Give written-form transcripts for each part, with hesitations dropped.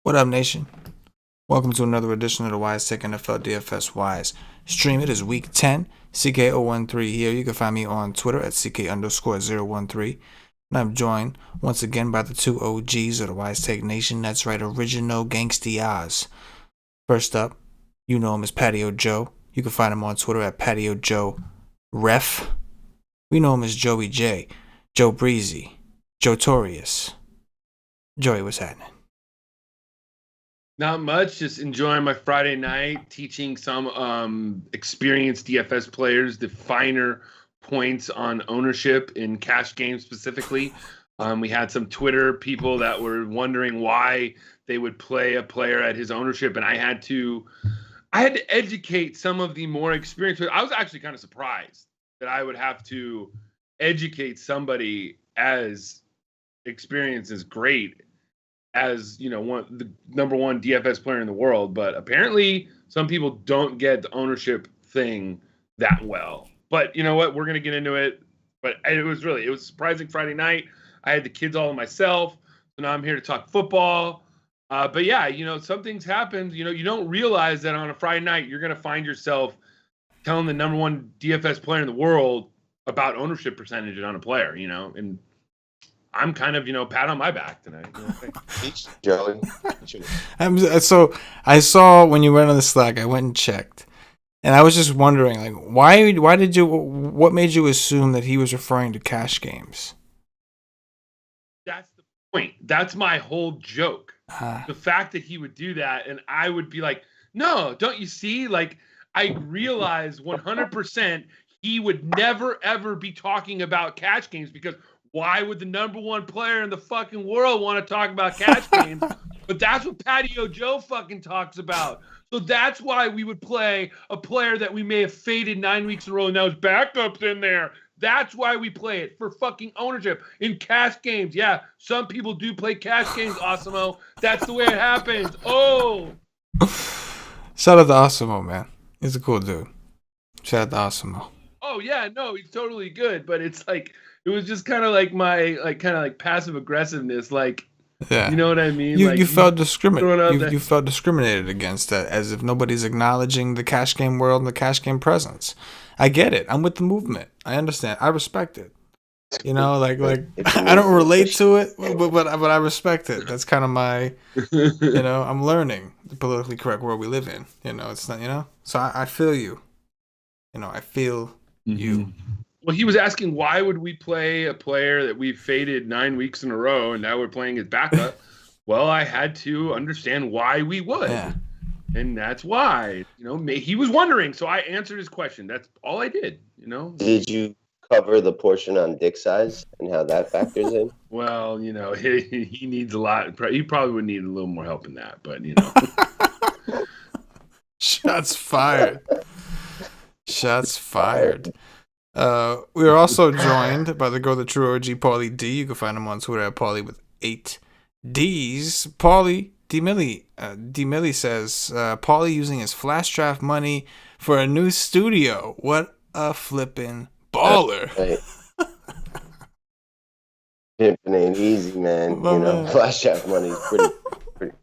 What up, nation? Welcome to another edition of the Wise Tech NFL DFS Wise stream. It is week 10, CK013 here. You can find me on Twitter at CK_013. And I'm joined once again by the two OGs of the Wise Tech Nation. That's right, original Gangsty Oz. First up, you know him as Patio Joe. You can find him on Twitter at Patio Joe Ref. We know him as Joey J, Joe Breezy, Joe Torius. Joey, what's happening? Not much, just enjoying my Friday night, teaching some experienced DFS players the finer points on ownership in cash games specifically. We had some Twitter people that were wondering why they would play a player at his ownership, and I had to educate some of the more experienced. I was actually kind of surprised that I would have to educate somebody as experienced as great as, you know, the number one DFS player in the world, but apparently some people don't get the ownership thing that well. But you know what? We're gonna get into it. But it was a surprising Friday night. I had the kids all to myself, so now I'm here to talk football. But yeah, you know, some things happen. You know, you don't realize that on a Friday night you're gonna find yourself telling the number one DFS player in the world about ownership percentage on a player. You know, and I'm kind of, you know, pat on my back tonight. Joey. So I saw when you went on the Slack, I went and checked, and I was just wondering, like, what made you assume that he was referring to cash games? That's the point. That's my whole joke. The fact that he would do that, and I would be like, no, don't you see? Like, I realize 100% he would never, ever be talking about cash games, because why would the number one player in the fucking world want to talk about cash games? But that's what Patio Joe fucking talks about. So that's why we would play a player that we may have faded 9 weeks in a row and now his backup's in there. That's why we play it, for fucking ownership in cash games. Yeah, some people do play cash games, Osimo. That's the way it happens. Oh. Shout out to Osimo, man. He's a cool dude. Shout out to Osimo. Oh, yeah, no, he's totally good. But it's like, it was just kind of like my, passive aggressiveness. Like, yeah, you know what I mean? You felt discriminated. You felt discriminated against, that, as if nobody's acknowledging the cash game world and the cash game presence. I get it. I'm with the movement. I understand. I respect it. You know, like I don't relate to it, but I respect it. That's kind of my, you know, I'm learning the politically correct world we live in. You know, it's not, you know, so I feel you. You know, I feel you. Well, he was asking, why would we play a player that we faded 9 weeks in a row and now we're playing his backup? Well, I had to understand why we would. Yeah. And that's why, you know, he was wondering. So I answered his question. That's all I did, you know. Did you cover the portion on dick size and how that factors in? Well, you know, he needs a lot. He probably would need a little more help in that, but, you know. Shots fired. Shots fired. We are also joined by the true OG Paulie D. You can find him on Twitter at Paulie with 8 D's. Paulie D Millie says, Paulie using his flash draft money for a new studio. What a flippin' baller. Pimping ain't easy, man. Flash draft money is pretty.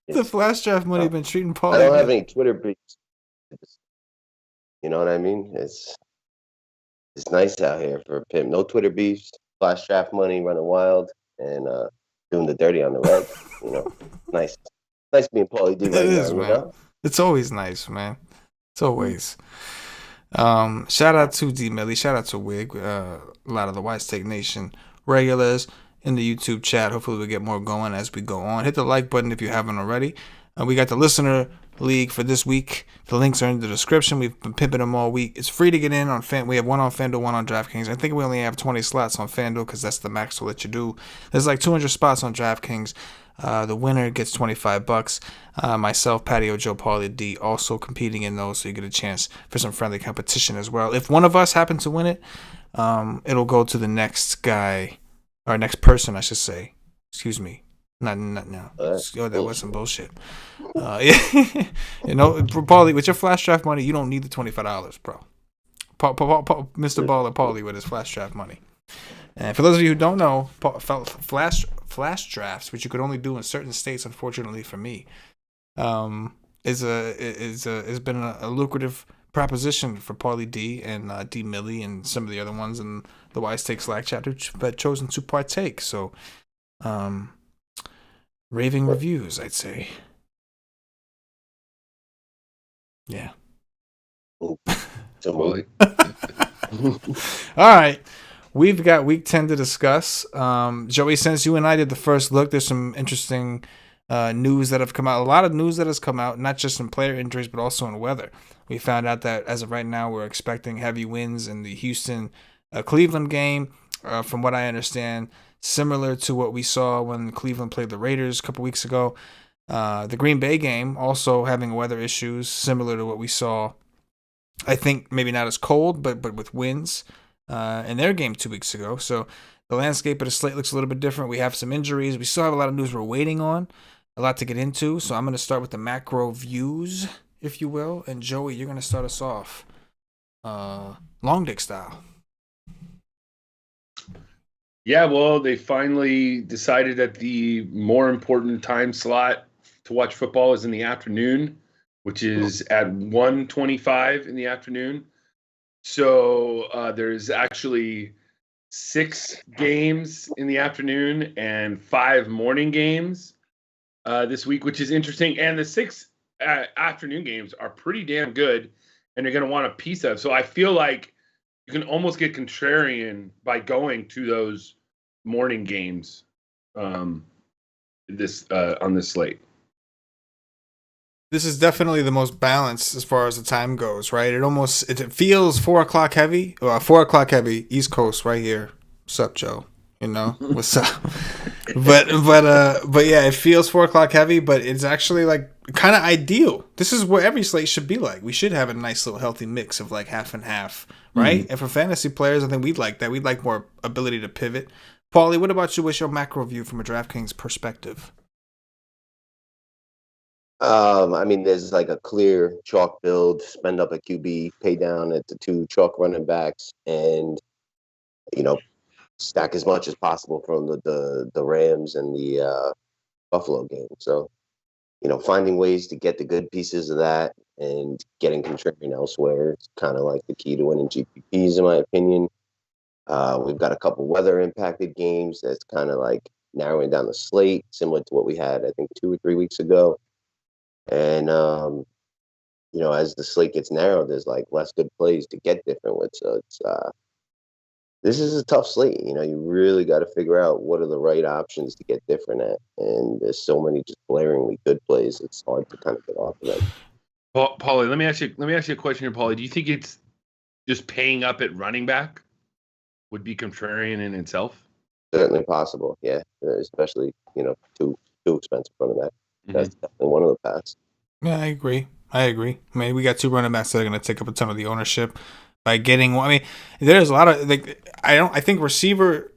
The flash draft money been treating Paulie. I don't have any Twitter beats. You know what I mean? It's nice out here for a pimp. No Twitter beefs, flash draft money, running wild, and doing the dirty on the red. You know, nice being Paulie D right now. Is, man. Know? It's always nice, man. It's always. Shout out to D Millie. Shout out to Wig. A lot of the White Steak Nation regulars in the YouTube chat. Hopefully we get more going as we go on. Hit the like button if you haven't already. We got the listener league for this week. The links are in the description. We've been pimping them all week. It's free to get in on We have one on FanDuel, one on DraftKings. I think we only have 20 slots on FanDuel because that's the max to let you do. There's like 200 spots on DraftKings. The winner gets $25. Myself, Patio Joe Paulie D, also competing in those, so you get a chance for some friendly competition as well. If one of us happen to win it, it'll go to the next guy, or next person, I should say. Excuse me. Not now. That was some bullshit. Yeah. You know, Paulie, with your flash draft money, you don't need the $25, bro. Mr. Baller Paulie with his flash draft money. And for those of you who don't know, flash drafts, which you could only do in certain states, unfortunately for me, has been a lucrative proposition for Paulie D and D Millie and some of the other ones in the Wise Take Slack chat who've chosen to partake. So, raving reviews, I'd say. Yeah. Paulie. All right. We've got week 10 to discuss. Joey, since you and I did the first look, there's some interesting news that have come out. A lot of news that has come out, not just in player injuries, but also in weather. We found out that as of right now, we're expecting heavy winds in the Houston Cleveland game. From what I understand, similar to what we saw when Cleveland played the Raiders a couple weeks ago. The Green Bay game also having weather issues, similar to what we saw. I think maybe not as cold, but with winds in their game 2 weeks ago. So the landscape of the slate looks a little bit different. We have some injuries. We still have a lot of news we're waiting on, a lot to get into. So I'm going to start with the macro views, if you will. And Joey, you're going to start us off long dick style. Yeah, well, they finally decided that the more important time slot to watch football is in the afternoon, which is at 1:25 in the afternoon. So there's actually 6 games in the afternoon and 5 morning games this week, which is interesting. And the 6 afternoon games are pretty damn good, and you're going to want a piece of. So I feel like you can almost get contrarian by going to those morning games on this slate. This is definitely the most balanced as far as the time goes, right? It feels 4 o'clock heavy. 4 o'clock heavy, East Coast, right here. What's up, Joe? You know what's up? but yeah, it feels 4 o'clock heavy, but it's actually like kind of ideal. This is what every slate should be like. We should have a nice little healthy mix of like half and half, right? Mm-hmm. And for fantasy players, I think we'd like that. We'd like more ability to pivot. Paulie, what about you? What's your macro view from a DraftKings perspective? I mean, there's like a clear chalk build, spend up a QB, pay down at the 2 chalk running backs, and, stack as much as possible from the Rams and the Buffalo game. So, finding ways to get the good pieces of that and getting contrarian elsewhere is kind of like the key to winning GPPs, in my opinion. We've got a couple weather-impacted games that's kind of like narrowing down the slate, similar to what we had, I think, 2 or 3 weeks ago. And, as the slate gets narrowed, there's like less good plays to get different with. So this is a tough slate. You really got to figure out what are the right options to get different at. And there's so many just blaringly good plays. It's hard to kind of get off of that. Paulie, let me ask you a question here, Paulie. Do you think it's just paying up at running back would be contrarian in itself? Certainly possible, yeah. Especially, too expensive running back. That's definitely one of the paths. Yeah, I agree. I mean, we got 2 running backs that are going to take up a ton of the ownership by getting one. I mean, there's a lot of I think receiver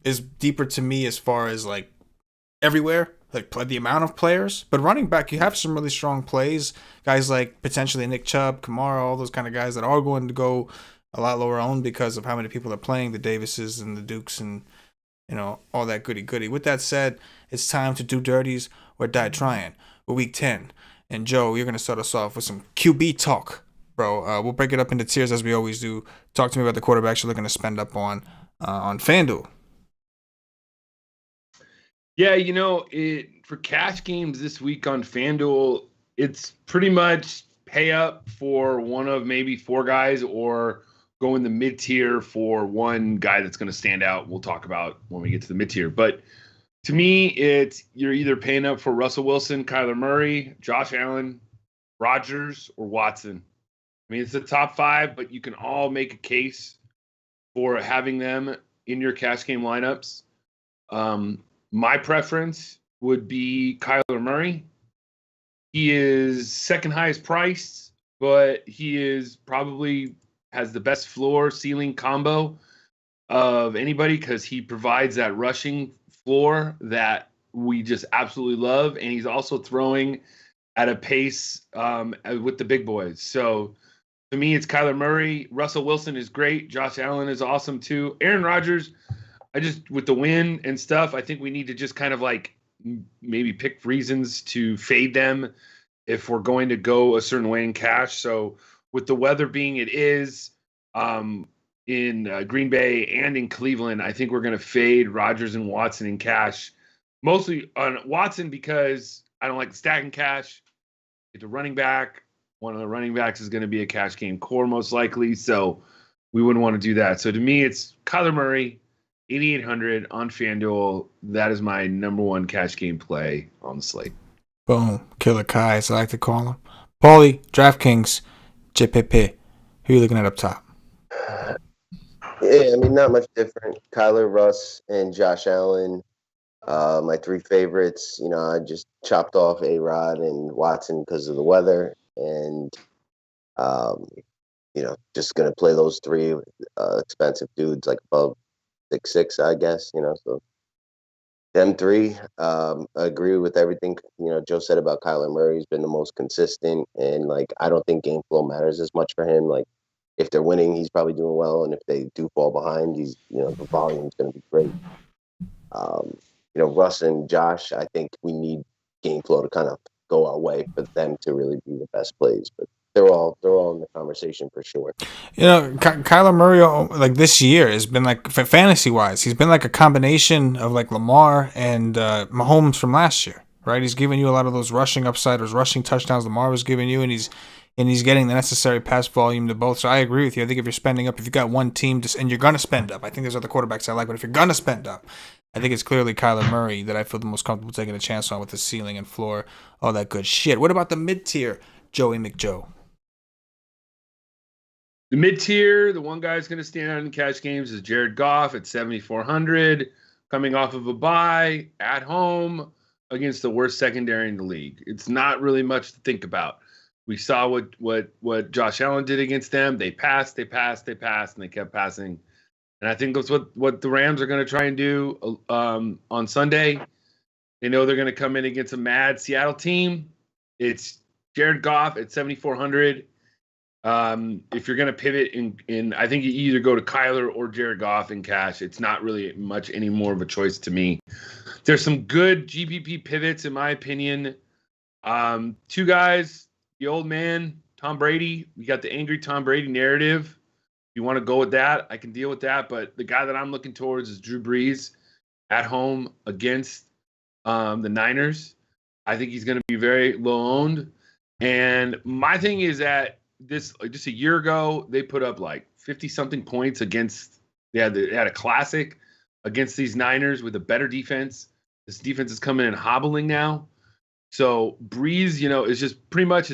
is deeper to me as far as everywhere, the amount of players. But running back, you have some really strong plays. Guys like potentially Nick Chubb, Kamara, all those kind of guys that are going to go a lot lower owned because of how many people are playing, the Davises and the Dukes and all that goody. With that said, it's time to do dirties or die trying. We're week 10. And Joe, you're going to start us off with some QB talk, bro. We'll break it up into tiers as we always do. Talk to me about the quarterbacks you're looking to spend up on FanDuel. Yeah, for cash games this week on FanDuel, it's pretty much pay up for one of maybe 4 guys or go in the mid-tier for one guy that's going to stand out. We'll talk about when we get to the mid-tier. But to me, you're either paying up for Russell Wilson, Kyler Murray, Josh Allen, Rodgers, or Watson. I mean, it's the top 5, but you can all make a case for having them in your cash game lineups. My preference would be Kyler Murray. He is second highest priced, but he is probably has the best floor ceiling combo of anybody because he provides that rushing floor that we just absolutely love, and he's also throwing at a pace with the big boys. So To me, it's Kyler Murray. Russell Wilson is great. Josh Allen is awesome too. Aaron Rodgers, with the win and stuff, I think we need to just kind of like maybe pick reasons to fade them if we're going to go a certain way in cash. So with the weather being it is in Green Bay and in Cleveland, I think we're going to fade Rodgers and Watson in cash. Mostly on Watson because I don't like stacking cash. It's a running back. One of the running backs is going to be a cash game core most likely. So we wouldn't want to do that. So to me, it's Kyler Murray, 8,800 on FanDuel. That is my number one cash game play on the slate. Boom. Killer Kai, as I like to call him. Paulie, DraftKings, JPP. Who are you looking at up top? Yeah, I mean, not much different. Kyler, Russ, and Josh Allen. My three favorites, I just chopped off A-Rod and Watson because of the weather. And, just going to play those three expensive dudes, like above 6'6", I guess, so them three. I agree with everything, Joe said about Kyler Murray. He's been the most consistent, and, I don't think game flow matters as much for him. If they're winning, he's probably doing well, and if they do fall behind, he's, the volume's going to be great. Russ and Josh, I think we need game flow to kind of go our way for them to really be the best plays. But they're all in the conversation for sure. Kyler Murray, this year has been fantasy wise, he's been like a combination of Lamar and Mahomes from last year, right? He's giving you a lot of those rushing upside, those rushing touchdowns Lamar was giving you, and he's getting the necessary pass volume to both. So I agree with you. I think if you're spending up, if you've got one team, and you're going to spend up, I think there's other quarterbacks I like, but if you're going to spend up, I think it's clearly Kyler Murray that I feel the most comfortable taking a chance on with the ceiling and floor, all that good shit. What about the mid-tier, Joey McJoe? The mid-tier, the one guy who's going to stand out in cash games is Jared Goff at 7,400, coming off of a bye at home against the worst secondary in the league. It's not really much to think about. We saw what Josh Allen did against them. They passed, and they kept passing. And I think that's what the Rams are going to try and do on Sunday. They know they're going to come in against a mad Seattle team. It's Jared Goff at 7,400. If you're going to pivot in, I think you either go to Kyler or Jared Goff in cash. It's not really much any more of a choice to me. There's some good GPP pivots, in my opinion. Two guys, the old man, Tom Brady. We got the angry Tom Brady narrative. If you want to go with that, I can deal with that. But the guy that I'm looking towards is Drew Brees at home against the Niners. I think he's going to be very low owned. And my thing is that just a year ago, they put up 50-something points against – they had a classic against these Niners with a better defense. This defense is coming in hobbling now. So Breeze, is just pretty much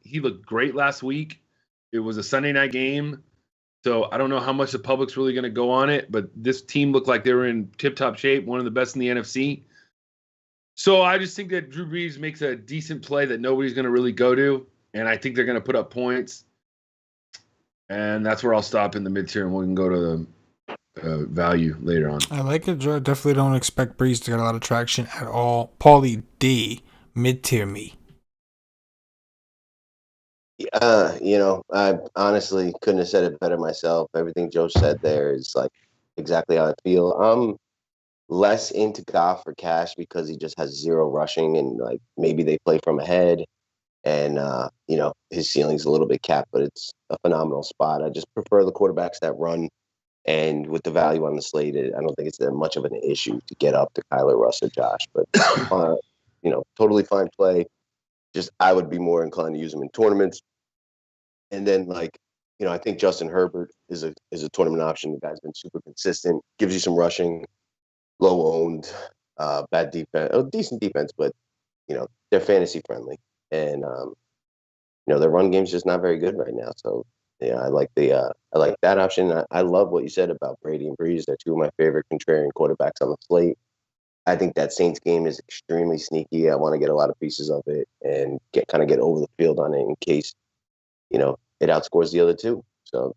he looked great last week. It was a Sunday night game. So I don't know how much the public's really going to go on it, but this team looked like they were in tip-top shape, one of the best in the NFC. So I just think that Drew Brees makes a decent play that nobody's going to really go to, and I think they're going to put up points. And that's where I'll stop in the mid-tier, and we can go to the value later on. I like it, Joe. Definitely don't expect Brees to get a lot of traction at all. Paulie D, mid-tier me. I honestly couldn't have said it better myself. Everything Joe said there is exactly how I feel. I'm less into Goff for cash because he just has zero rushing, and maybe they play from ahead, and his ceiling's a little bit capped, but it's a phenomenal spot. I just prefer the quarterbacks that run, and with the value on the slate, I don't think it's that much of an issue to get up to Kyler, Russ, or Josh. But totally fine play. Just I would be more inclined to use them in tournaments. And then I think Justin Herbert is a tournament option. The guy's been super consistent, gives you some rushing, low owned, bad defense, decent defense, but they're fantasy friendly. And their run game's just not very good right now. So I like that option. I love what you said about Brady and Brees. They're two of my favorite contrarian quarterbacks on the slate. I think that Saints game is extremely sneaky. I want to get a lot of pieces of it and get over the field on it in case, it outscores the other two. So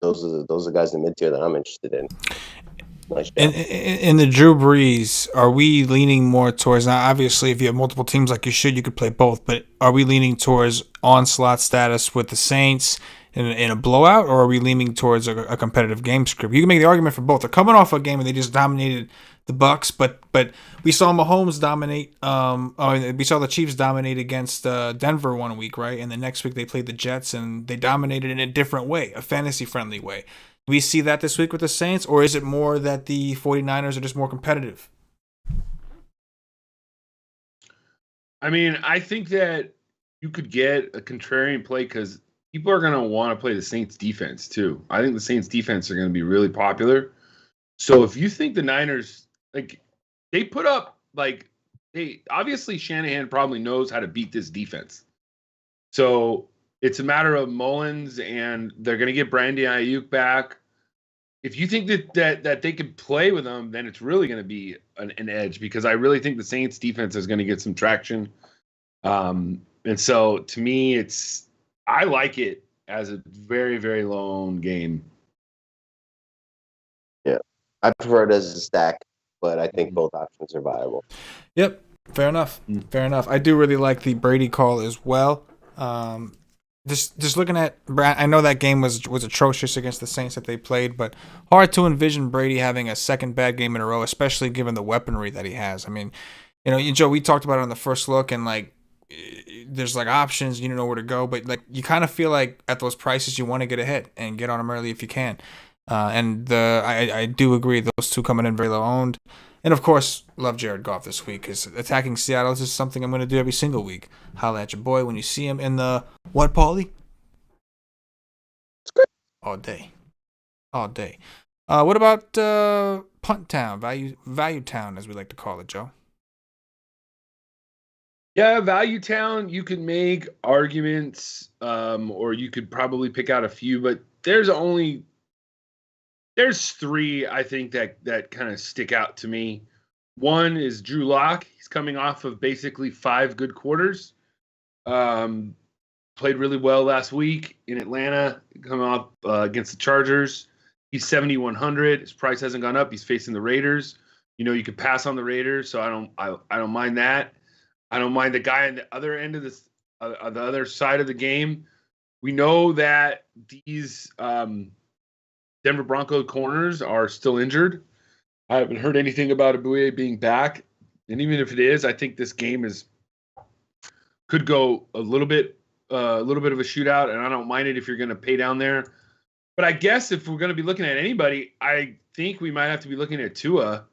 those are the guys in the mid-tier that I'm interested in. Nice In, job. in the Drew Brees, are we leaning more towards, now obviously if you have multiple teams like you should, you could play both, but are we leaning towards onslaught status with the Saints in a blowout, or are we leaning towards a competitive game script? You can make the argument for both. They're coming off a game and they just dominated the Bucks, but we saw Mahomes dominate. We saw the Chiefs dominate against Denver one week, right? And the next week they played the Jets and they dominated in a different way, a fantasy friendly way. Do we see that this week with the Saints, or is it more that the 49ers are just more competitive? I mean, I think that you could get a contrarian play because people are going to want to play the Saints defense too. I think the Saints defense are going to be really popular. So if you think the Niners, like, they put up, like, they obviously Shanahan probably knows how to beat this defense. So it's a matter of Mullins, and they're going to get Brandon Ayuk back. If you think that they could play with them, then it's really going to be an edge, because I really think the Saints defense is going to get some traction. And so to me, I like it as a very, very lone game. Yeah, I prefer it as a stack, but I think both options are viable. Yep, fair enough. Fair enough. I do really like the Brady call as well. Just looking at, I know that game was atrocious against the Saints that they played, but hard to envision Brady having a second bad game in a row, especially given the weaponry that he has. I mean, Joe, we talked about it on the first look, and like, there's like options, you don't know where to go, but like you kind of feel like at those prices you want to get ahead and get on them early if you can. I do agree those two coming in very low owned. And of course, love Jared Goff this week, because attacking Seattle is just something I'm going to do every single week. Holla at your boy when you see him in the what, Paulie? It's great. All day. All day. What about Punt Town, Value Town, as we like to call it, Joe? Yeah, Value Town, you could make arguments, or you could probably pick out a few, but there's three I think that kind of stick out to me. One is Drew Lock. He's coming off of basically 5 good quarters. Played really well last week in Atlanta, coming off against the Chargers. He's 7,100. His price hasn't gone up. He's facing the Raiders. You could pass on the Raiders, so I don't mind that. I don't mind the guy on the other end of this, the other side of the game. We know that these Denver Bronco corners are still injured. I haven't heard anything about Abuye being back, and even if it is, I think this game could go a little bit of a shootout, and I don't mind it if you're going to pay down there. But I guess if we're going to be looking at anybody, I think we might have to be looking at Tua,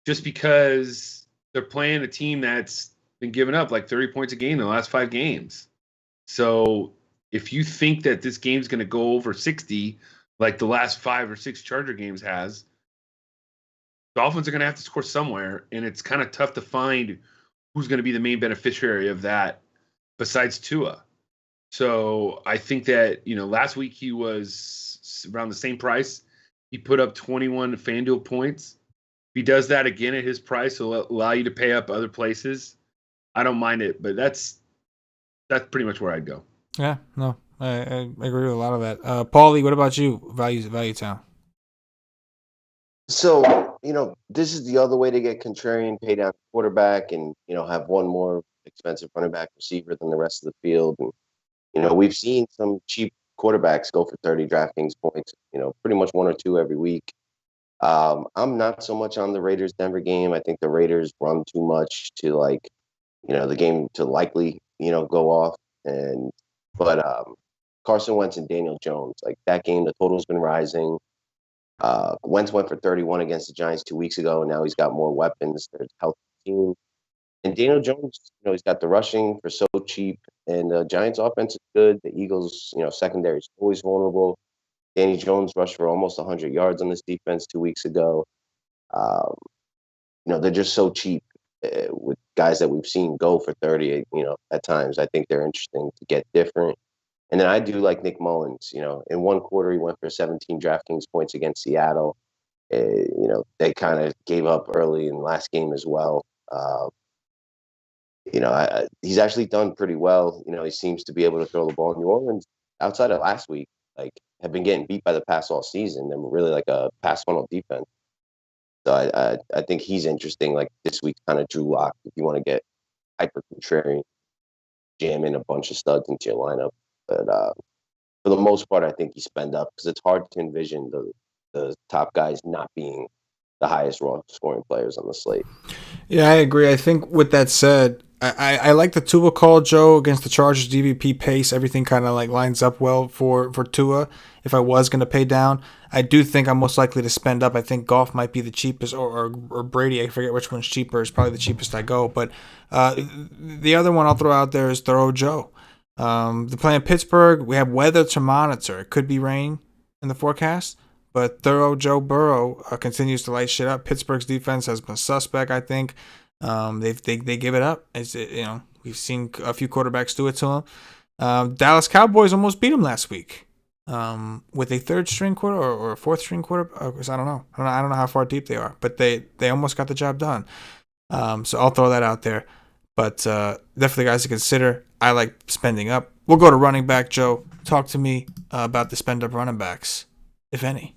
just because they're playing a team that's been giving up like 30 points a game in the last 5 games. So if you think that this game's going to go over 60, like the last 5 or 6 Charger games has, Dolphins are going to have to score somewhere, and it's kind of tough to find who's going to be the main beneficiary of that besides Tua. So I think that, last week he was around the same price. He put up 21 FanDuel points. If he does that again at his price, it'll allow you to pay up other places. I don't mind it, but that's pretty much where I'd go. Yeah, no, I agree with a lot of that. Paulie, what about you? Value Town. So, this is the other way to get contrarian, pay down quarterback, and, have one more expensive running back receiver than the rest of the field. And, we've seen some cheap quarterbacks go for 30 DraftKings points, pretty much 1 or 2 every week. I'm not so much on the Raiders-Denver game. I think the Raiders run too much to, the game to likely, go off. But Carson Wentz and Daniel Jones, like that game, the total's been rising. Wentz went for 31 against the Giants 2 weeks ago, and now he's got more weapons. There's a healthy team. And Daniel Jones, he's got the rushing for so cheap. And the Giants' offense is good. The Eagles, secondary is always vulnerable. Danny Jones rushed for almost 100 yards on this defense 2 weeks ago. They're just so cheap with guys that we've seen go for 30, at times. I think they're interesting to get different. And then I do like Nick Mullins. In 1 quarter, he went for 17 DraftKings points against Seattle. They kind of gave up early in the last game as well. He's actually done pretty well. He seems to be able to throw the ball. New Orleans, outside of last week, have been getting beat by the pass all season. They're really like a pass funnel defense. So I think he's interesting. Like this week's kind of Drew Lock if you want to get hyper contrarian, jam in a bunch of studs into your lineup. But for the most part, I think you spend up because it's hard to envision the top guys not being the highest raw scoring players on the slate. Yeah, I agree. I think with that said, I like the Tua call, Joe, against the Chargers. DVP pace, everything kind of like lines up well for Tua. If I was going to pay down, I do think I'm most likely to spend up. I think Goff might be the cheapest, or Brady. I forget which one's cheaper. Is probably the cheapest I go. But the other one I'll throw out there is Thorough Joe. They're playing Pittsburgh. We have weather to monitor. It could be rain in the forecast. But Thorough Joe Burrow continues to light shit up. Pittsburgh's defense has been suspect, I think. They give it up. We've seen a few quarterbacks do it to them. Dallas Cowboys almost beat them last week with a third string quarter or a fourth string quarter. I don't know. I don't know how far deep they are, but they almost got the job done. So I'll throw that out there. But definitely guys to consider. I like spending up. We'll go to running back, Joe. Talk to me about the spend up running backs, if any.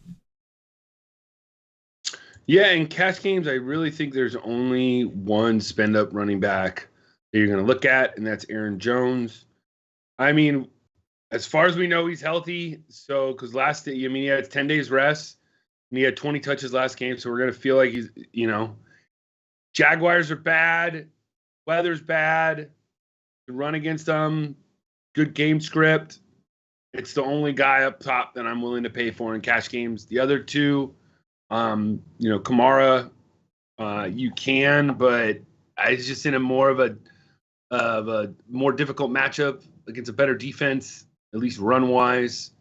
Yeah, in cash games, I really think there's only one spend up running back that you're going to look at, and that's Aaron Jones. I mean, as far as we know, he's healthy. So, because he had 10 days rest, and he had 20 touches last game. So we're going to feel like he's, Jaguars are bad, weather's bad, the run against them, good game script. It's the only guy up top that I'm willing to pay for in cash games. The other two, Kamara, you can, but it's just in a more of a more difficult matchup against a better defense, at least run wise.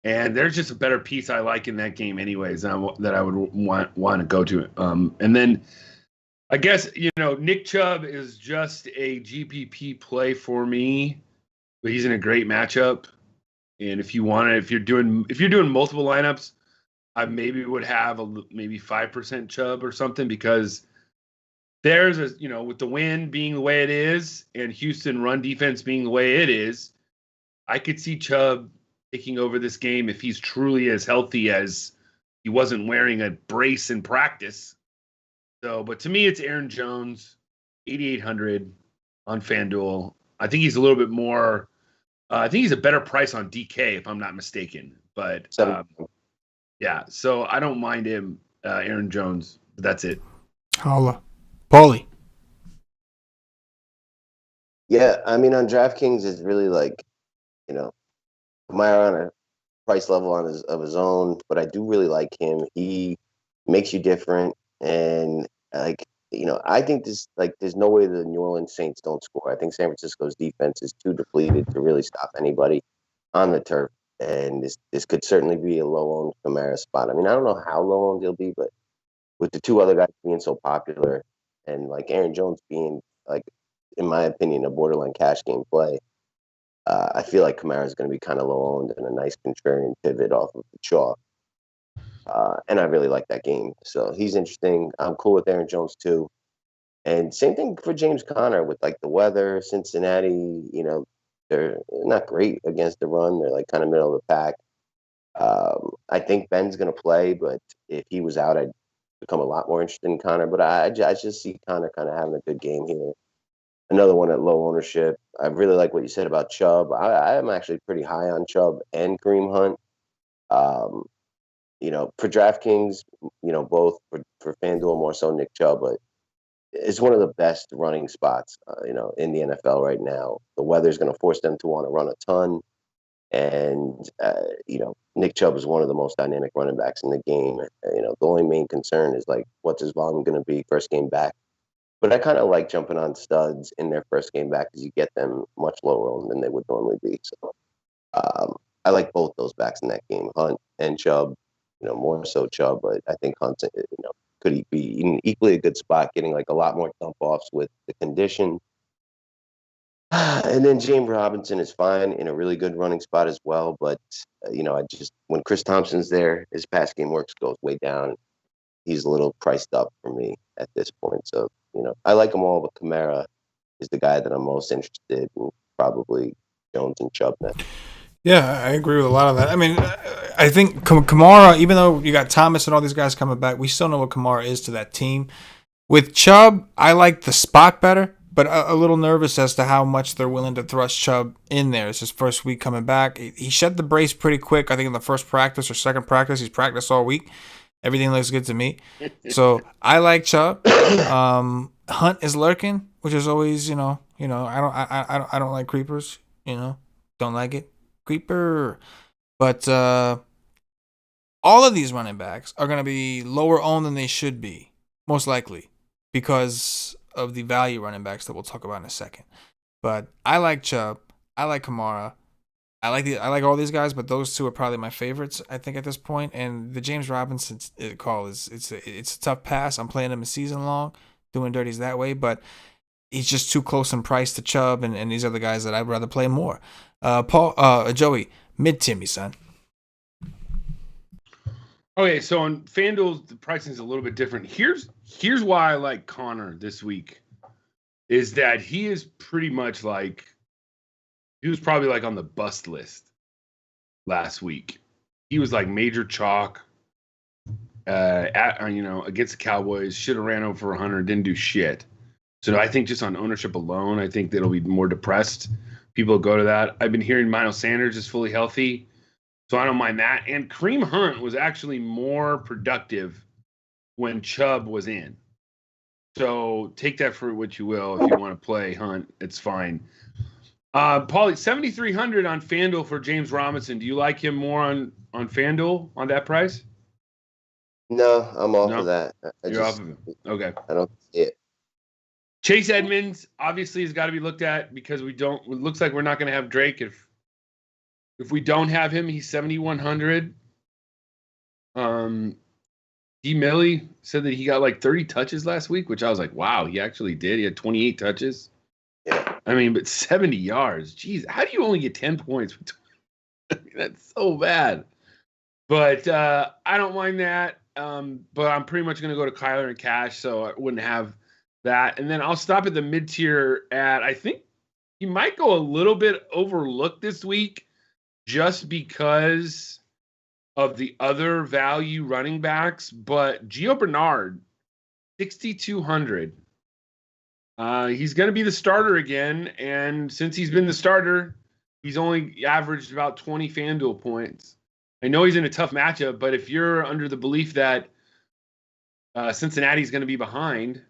And there's just a better piece I like in that game, anyways, that I would want to go to. And then I guess Nick Chubb is just a GPP play for me, but he's in a great matchup. And if you're doing multiple lineups, I maybe would have maybe 5% Chubb or something, because there's with the wind being the way it is and Houston run defense being the way it is, I could see Chubb taking over this game if he's truly as healthy as he wasn't wearing a brace in practice. So, but to me, it's Aaron Jones, 8,800 on FanDuel. I think he's a little bit more. I think he's a better price on DK if I'm not mistaken. But yeah, so I don't mind him, Aaron Jones. But that's it. Holla. Paulie. Yeah, I mean, on DraftKings, it's really like, Kamara on a price level of his own, but I do really like him. He makes you different, and I think there's no way the New Orleans Saints don't score. I think San Francisco's defense is too depleted to really stop anybody on the turf, and this could certainly be a low-owned Kamara spot. I mean, I don't know how low-owned he'll be, but with the two other guys being so popular, and like Aaron Jones being, like, in my opinion, a borderline cash game play, I feel like Kamara is going to be kind of low-owned and a nice contrarian pivot off of the chalk. And I really like that game. So he's interesting. I'm cool with Aaron Jones too. And same thing for James Conner with like the weather. Cincinnati, they're not great against the run. They're like kind of middle of the pack. I think Ben's going to play, but if he was out, I'd become a lot more interested in Conner. But I just see Conner kind of having a good game here. Another one at low ownership. I really like what you said about Chubb. I am actually pretty high on Chubb and Kareem Hunt. For DraftKings, both for FanDuel, more so Nick Chubb, but it's one of the best running spots, in the NFL right now. The weather's going to force them to want to run a ton. And, Nick Chubb is one of the most dynamic running backs in the game. The only main concern is, like, what's his volume going to be first game back? But I kind of like jumping on studs in their first game back because you get them much lower owned than they would normally be. So I like both those backs in that game, Hunt and Chubb. More so Chubb, but I think Hunt, could be equally a good spot, getting like a lot more dump offs with the condition. And then James Robinson is fine in a really good running spot as well. But, when Chris Thompson's there, his pass game works goes way down. He's a little priced up for me at this point. So, I like them all, but Kamara is the guy that I'm most interested in, probably Jones and Chubb next. Yeah, I agree with a lot of that. I mean, I think Kamara, even though you got Thomas and all these guys coming back, we still know what Kamara is to that team. With Chubb, I like the spot better, but a little nervous as to how much they're willing to thrust Chubb in there. It's his first week coming back. He shed the brace pretty quick. I think in the first practice or second practice, he's practiced all week. Everything looks good to me. So I like Chubb. Hunt is lurking, which is always, I don't like creepers. Don't like it. Creeper. But all of these running backs are going to be lower owned than they should be, most likely, because of the value running backs that we'll talk about in a second. But I like Chubb. I like Kamara. I like all these guys, but those two are probably my favorites, I think, at this point. And the James Robinson call it's a tough pass. I'm playing him a season long, doing dirties that way, but he's just too close in price to Chubb and these other guys that I'd rather play more. Joey, mid-Timmy, son. Okay, so on FanDuel, the pricing is a little bit different. Here's why I like Connor this week, is that he is pretty much like, he was probably like on the bust list last week. He was like major chalk against the Cowboys, should have ran over for 100, didn't do shit. So I think just on ownership alone, I think that'll be more depressed. People go to that. I've been hearing Miles Sanders is fully healthy, so I don't mind that. And Kareem Hunt was actually more productive when Chubb was in. So take that for what you will. If you want to play Hunt, it's fine. Paulie, 7,300 on FanDuel for James Robinson. Do you like him more on FanDuel on that price? No, I'm off of that. You're off of him. Okay. I don't see it. Chase Edmonds obviously has got to be looked at because it looks like we're not going to have Drake if we don't have him. He's 7,100. D. Millie said that he got like 30 touches last week, which I was like, wow, he actually did. He had 28 touches. Yeah. I mean, but 70 yards. Jeez, how do you only get 10 points? That's so bad. But I don't mind that. But I'm pretty much going to go to Kyler and Cash, so I wouldn't have that. And then I'll stop at the mid-tier at, I think he might go a little bit overlooked this week just because of the other value running backs. But Gio Bernard, 6,200. He's going to be the starter again, and since he's been the starter, he's only averaged about 20 FanDuel points. I know he's in a tough matchup, but if you're under the belief that Cincinnati's going to be behind,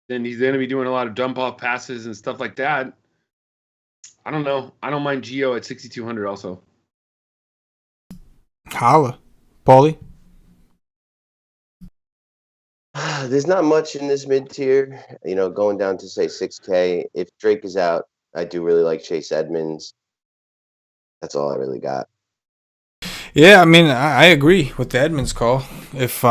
then he's going to be doing a lot of dump-off passes and stuff like that. I don't know. I don't mind Gio at 6,200 also. Holla. Paulie? There's not much in this mid-tier, going down to, say, 6K. If Drake is out, I do really like Chase Edmonds. That's all I really got. Yeah, I mean, I agree with the Edmonds call. If,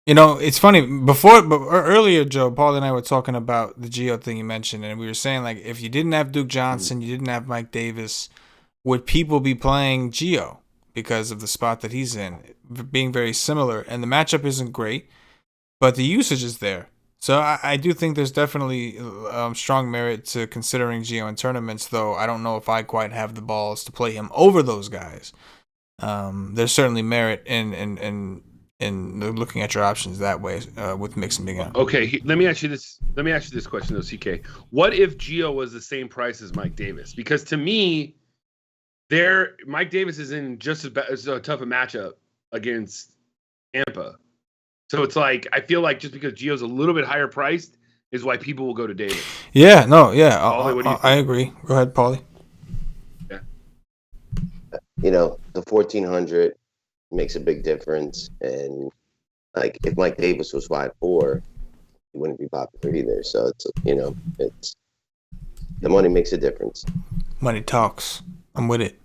it's funny. Earlier, Joe, Paul and I were talking about the Gio thing you mentioned, and we were saying, like, if you didn't have Duke Johnson, you didn't have Mike Davis, would people be playing Gio because of the spot that he's in, being very similar? And the matchup isn't great, but the usage is there. So I do think there's definitely strong merit to considering Gio in tournaments, though I don't know if I quite have the balls to play him over those guys. There's certainly merit in looking at your options that way with mixing big out. Okay, let me ask you this question though, CK. What if Gio was the same price as Mike Davis? Because to me, Mike Davis is in just as tough a matchup against Tampa. So it's like, I feel like just because Gio's a little bit higher priced is why people will go to Davis. Yeah, no, yeah. Paulie, I agree. Go ahead, Paulie. Yeah. The 1,400 makes a big difference. And, like, if Mike Davis was 5'4", he wouldn't be popular either. So, it's the money makes a difference. Money talks. I'm with it.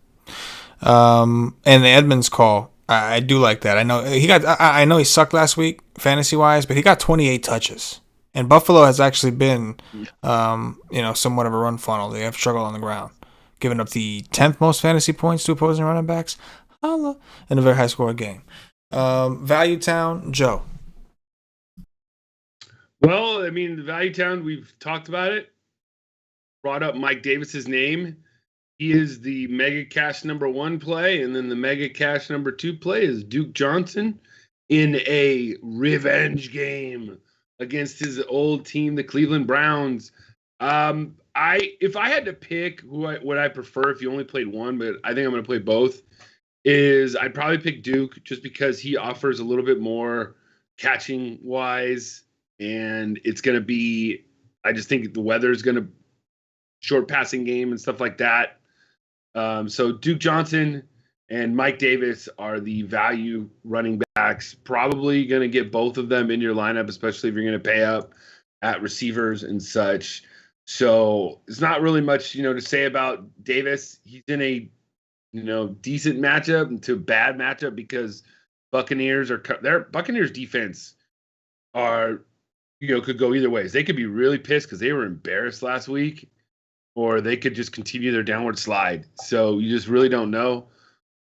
And the Edmonds call, I do like that. I know he sucked last week fantasy wise, but he got 28 touches. And Buffalo has actually been, somewhat of a run funnel. They have struggled on the ground, giving up the 10th most fantasy points to opposing running backs. Holla, in a very high scoring game. Value Town, Joe. Well, I mean, the Value Town, we've talked about it. Brought up Mike Davis's name. He is the mega cash number 1 play, and then the mega cash number 2 play is Duke Johnson in a revenge game against his old team, the Cleveland Browns. If I had to pick what I prefer, if you only played one, but I think I'm going to play both, is I'd probably pick Duke just because he offers a little bit more catching wise, and it's going to be, I just think the weather is going to short passing game and stuff like that. So Duke Johnson and Mike Davis are the value running backs. Probably going to get both of them in your lineup, especially if you're going to pay up at receivers and such. So it's not really much, to say about Davis. He's in a, decent matchup to bad matchup because Buccaneers defense are, could go either ways. They could be really pissed because they were embarrassed last week, or they could just continue their downward slide. So you just really don't know.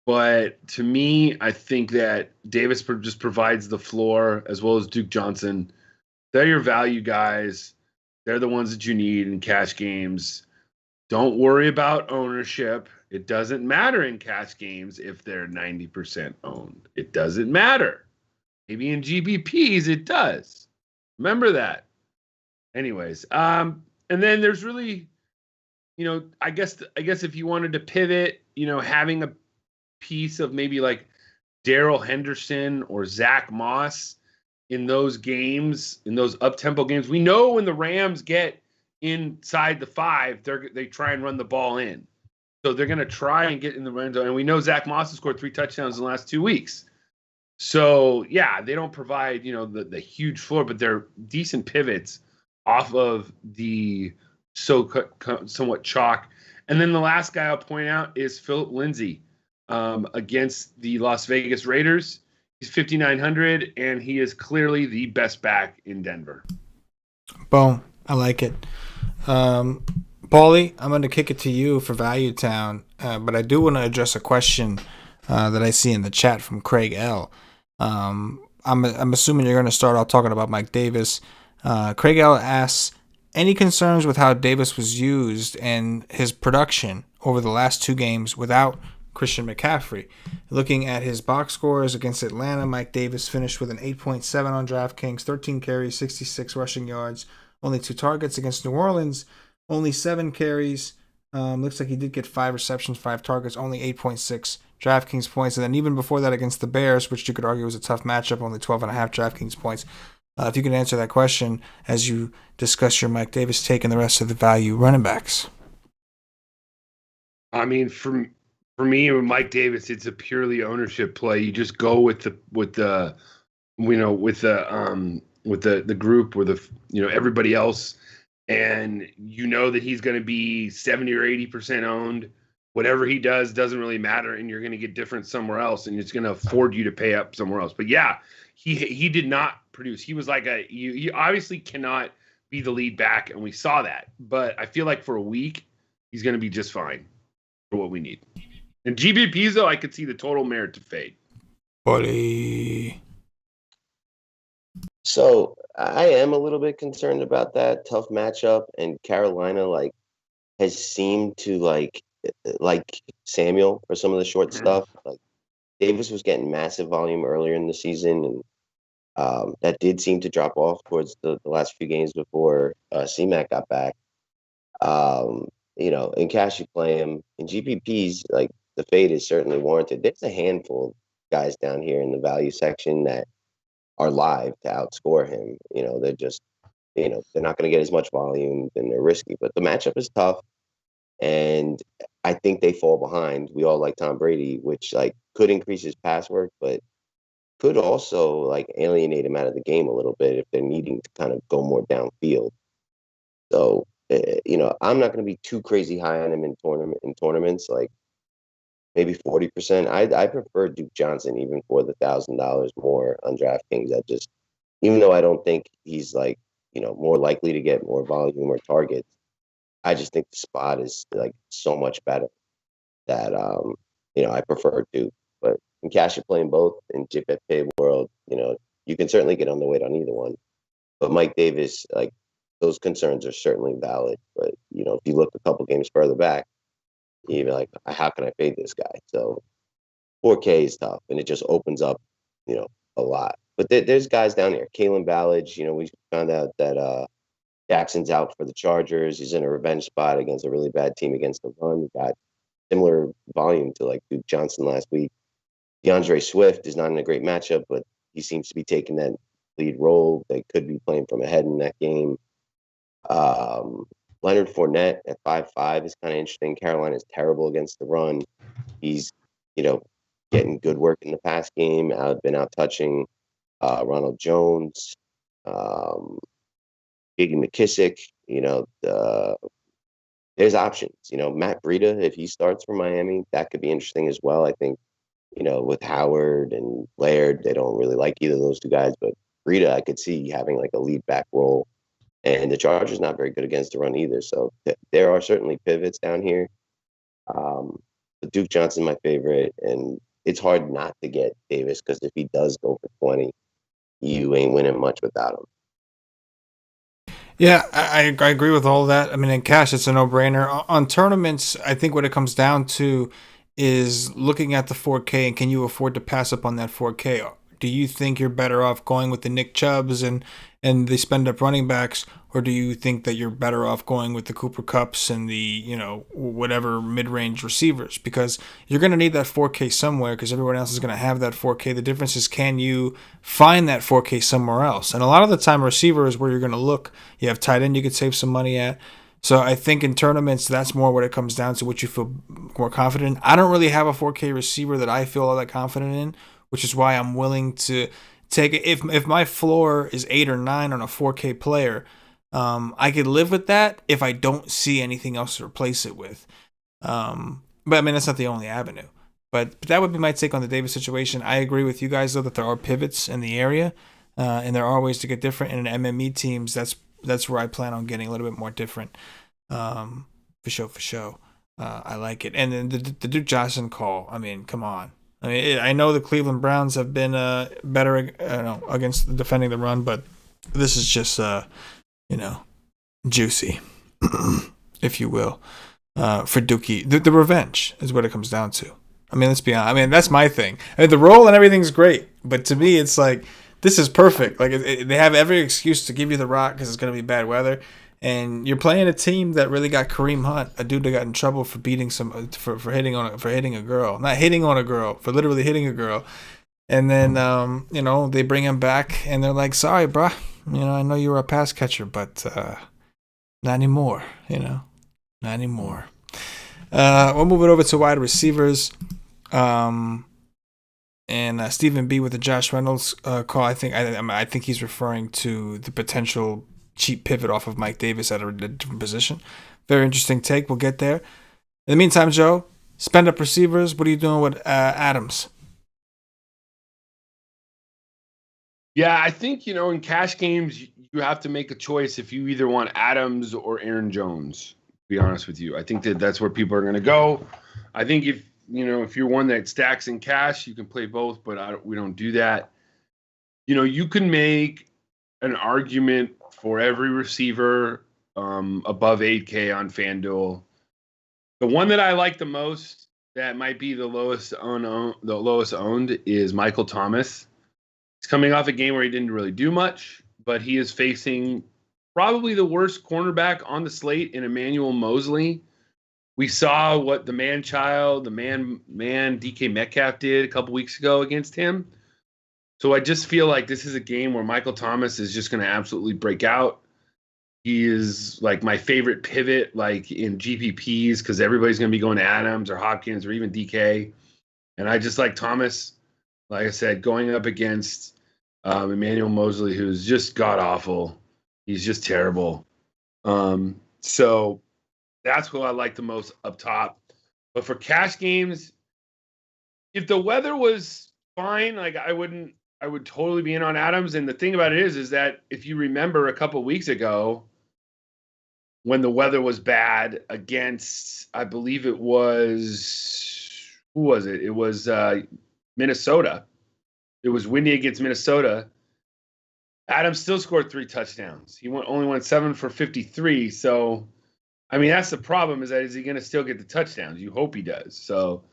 But to me, I think that Davis just provides the floor as well as Duke Johnson. They're your value guys. They're the ones that you need in cash games. Don't worry about ownership. It doesn't matter in cash games if they're 90% owned. It doesn't matter. Maybe in GBPs it does. Remember that. Anyways, and then there's really, I guess if you wanted to pivot, having a piece of maybe like Darrell Henderson or Zach Moss in those games, in those up-tempo games. We know when the Rams get inside the 5, they try and run the ball in. So they're going to try and get in the red zone. And we know Zach Moss has scored 3 touchdowns in the last 2 weeks. So, yeah, they don't provide, the huge floor, but they're decent pivots off of the somewhat chalk. And then the last guy I'll point out is Philip Lindsay against the Las Vegas Raiders. He's 5,900, and he is clearly the best back in Denver. Boom. I like it. Paulie, I'm going to kick it to you for Value Town, but I do want to address a question that I see in the chat from Craig L. I'm assuming you're going to start out talking about Mike Davis. Craig L asks, any concerns with how Davis was used and his production over the last 2 games without Christian McCaffrey? Looking at his box scores against Atlanta, Mike Davis finished with an 8.7 on DraftKings, 13 carries, 66 rushing yards, only 2 targets. Against New Orleans, only 7 carries. Looks like he did get 5 receptions, 5 targets, only 8.6 DraftKings points. And then even before that against the Bears, which you could argue was a tough matchup, only 12.5 DraftKings points. If you could answer that question as you discuss your Mike Davis take and the rest of the value running backs. I mean, for me with Mike Davis, it's a purely ownership play. You just go with the group or everybody else, and that he's going to be 70 or 80% owned. Whatever he does doesn't really matter, and you're going to get different somewhere else, and it's going to afford you to pay up somewhere else. But yeah, he did not produce. He was like he obviously cannot be the lead back, and we saw that. But I feel like for a week, he's going to be just fine for what we need. And GBPs, though, I could see the total merit to fade. Buddy. So I am a little bit concerned about that tough matchup, and Carolina has seemed to like Samuel for some of the short stuff. Like Davis was getting massive volume earlier in the season, and that did seem to drop off towards the last few games before C-Mac got back. In cash you play him. In GPPs, like the fade is certainly warranted. There's a handful of guys down here in the value section that are live to outscore him. They're just, they're not going to get as much volume and they're risky, but the matchup is tough. And I think they fall behind. We all like Tom Brady, which could increase his pass work, but could also alienate him out of the game a little bit if they're needing to kind of go more downfield. So, I'm not going to be too crazy high on him in tournaments, like maybe 40%. I prefer Duke Johnson even for the $1,000 more on DraftKings. Even though I don't think he's more likely to get more volume or targets, I just think the spot is so much better that I prefer Duke. But in cash, you're playing both. In GPP world, you can certainly get underweight on either one. But Mike Davis, those concerns are certainly valid. But if you look a couple games further back, You're like, how can I fade this guy? So 4K is tough, and it just opens up, a lot. But there's guys down there. Kalen Ballage, we found out that Jackson's out for the Chargers. He's in a revenge spot against a really bad team against the run. He got similar volume to like Duke Johnson last week. DeAndre Swift is not in a great matchup, but he seems to be taking that lead role. They could be playing from ahead in that game. Leonard Fournette at 5.5 is kind of interesting. Carolina's terrible against the run. He's, getting good work in the pass game. Been out touching Ronald Jones, J.D. McKissick. There's options. Matt Breida, if he starts for Miami, that could be interesting as well. I think, with Howard and Laird, they don't really like either of those two guys. But Breida, I could see having like a lead back role. And the Chargers not very good against the run either. So there are certainly pivots down here. But Duke Johnson, my favorite. And it's hard not to get Davis because if he does go for 20, you ain't winning much without him. Yeah, I agree with all that. I mean, in cash, it's a no-brainer. On tournaments, I think what it comes down to is looking at the 4K and can you afford to pass up on that 4K? Do you think you're better off going with the Nick Chubbs and the spend up running backs, or do you think that you're better off going with the Cooper Kupps and the whatever mid-range receivers? Because you're going to need that 4K somewhere because everyone else is going to have that 4K. The difference is, can you find that 4K somewhere else? And a lot of the time, receiver is where you're going to look. You have tight end you could save some money at. So I think in tournaments, that's more what it comes down to, what you feel more confident in. I don't really have a 4K receiver that I feel all that confident in, which is why I'm willing to take it. If my floor is 8 or 9 on a 4K player, I could live with that if I don't see anything else to replace it with. But I mean, that's not the only avenue. But that would be my take on the Davis situation. I agree with you guys, though, that there are pivots in the area, and there are ways to get different. And in MME teams, that's where I plan on getting a little bit more different. For sure. I like it. And then the Duke Johnson call, I mean, come on. I mean, I know the Cleveland Browns have been better against defending the run, but this is just, juicy, if you will, for Dookie. The revenge is what it comes down to. I mean, let's be honest. I mean, that's my thing. I mean, the role and everything's great, but to me, it's like, this is perfect. Like, they have every excuse to give you the rock because it's going to be bad weather. And you're playing a team that really got Kareem Hunt, a dude that got in trouble for beating for hitting a girl, not hitting on a girl, for literally hitting a girl. And then they bring him back and they're like, "Sorry, bruh. I know you were a pass catcher, but not anymore. Not anymore." We'll move it over to wide receivers. And Stephen B with the Josh Reynolds call. I think he's referring to the potential cheap pivot off of Mike Davis at a different position. Very interesting take. We'll get there. In the meantime, Joe, spend up receivers. What are you doing with Adams? Yeah, I think, in cash games, you have to make a choice if you either want Adams or Aaron Jones, to be honest with you. I think that's where people are going to go. I think if you're one that stacks in cash, you can play both, but we don't do that. You can make an argument for every receiver above 8K on FanDuel. The one that I like the most, that might be the lowest owned, is Michael Thomas. He's coming off a game where he didn't really do much, but he is facing probably the worst cornerback on the slate in Emmanuel Mosley. We saw what the man DK Metcalf did a couple weeks ago against him. So I just feel like this is a game where Michael Thomas is just going to absolutely break out. He is like my favorite pivot, like in GPPs, because everybody's going to be going to Adams or Hopkins or even DK. And I just like Thomas, like I said, going up against Emmanuel Mosley, who's just god-awful. He's just terrible. So that's what I like the most up top. But for cash games, if the weather was fine, like I would totally be in on Adams. And the thing about it is that if you remember a couple weeks ago when the weather was bad against, I believe it was, who was it? It was Minnesota. It was windy against Minnesota. Adams still scored 3 touchdowns. He only went 7 for 53. So, I mean, that's the problem is he going to still get the touchdowns? You hope he does. So,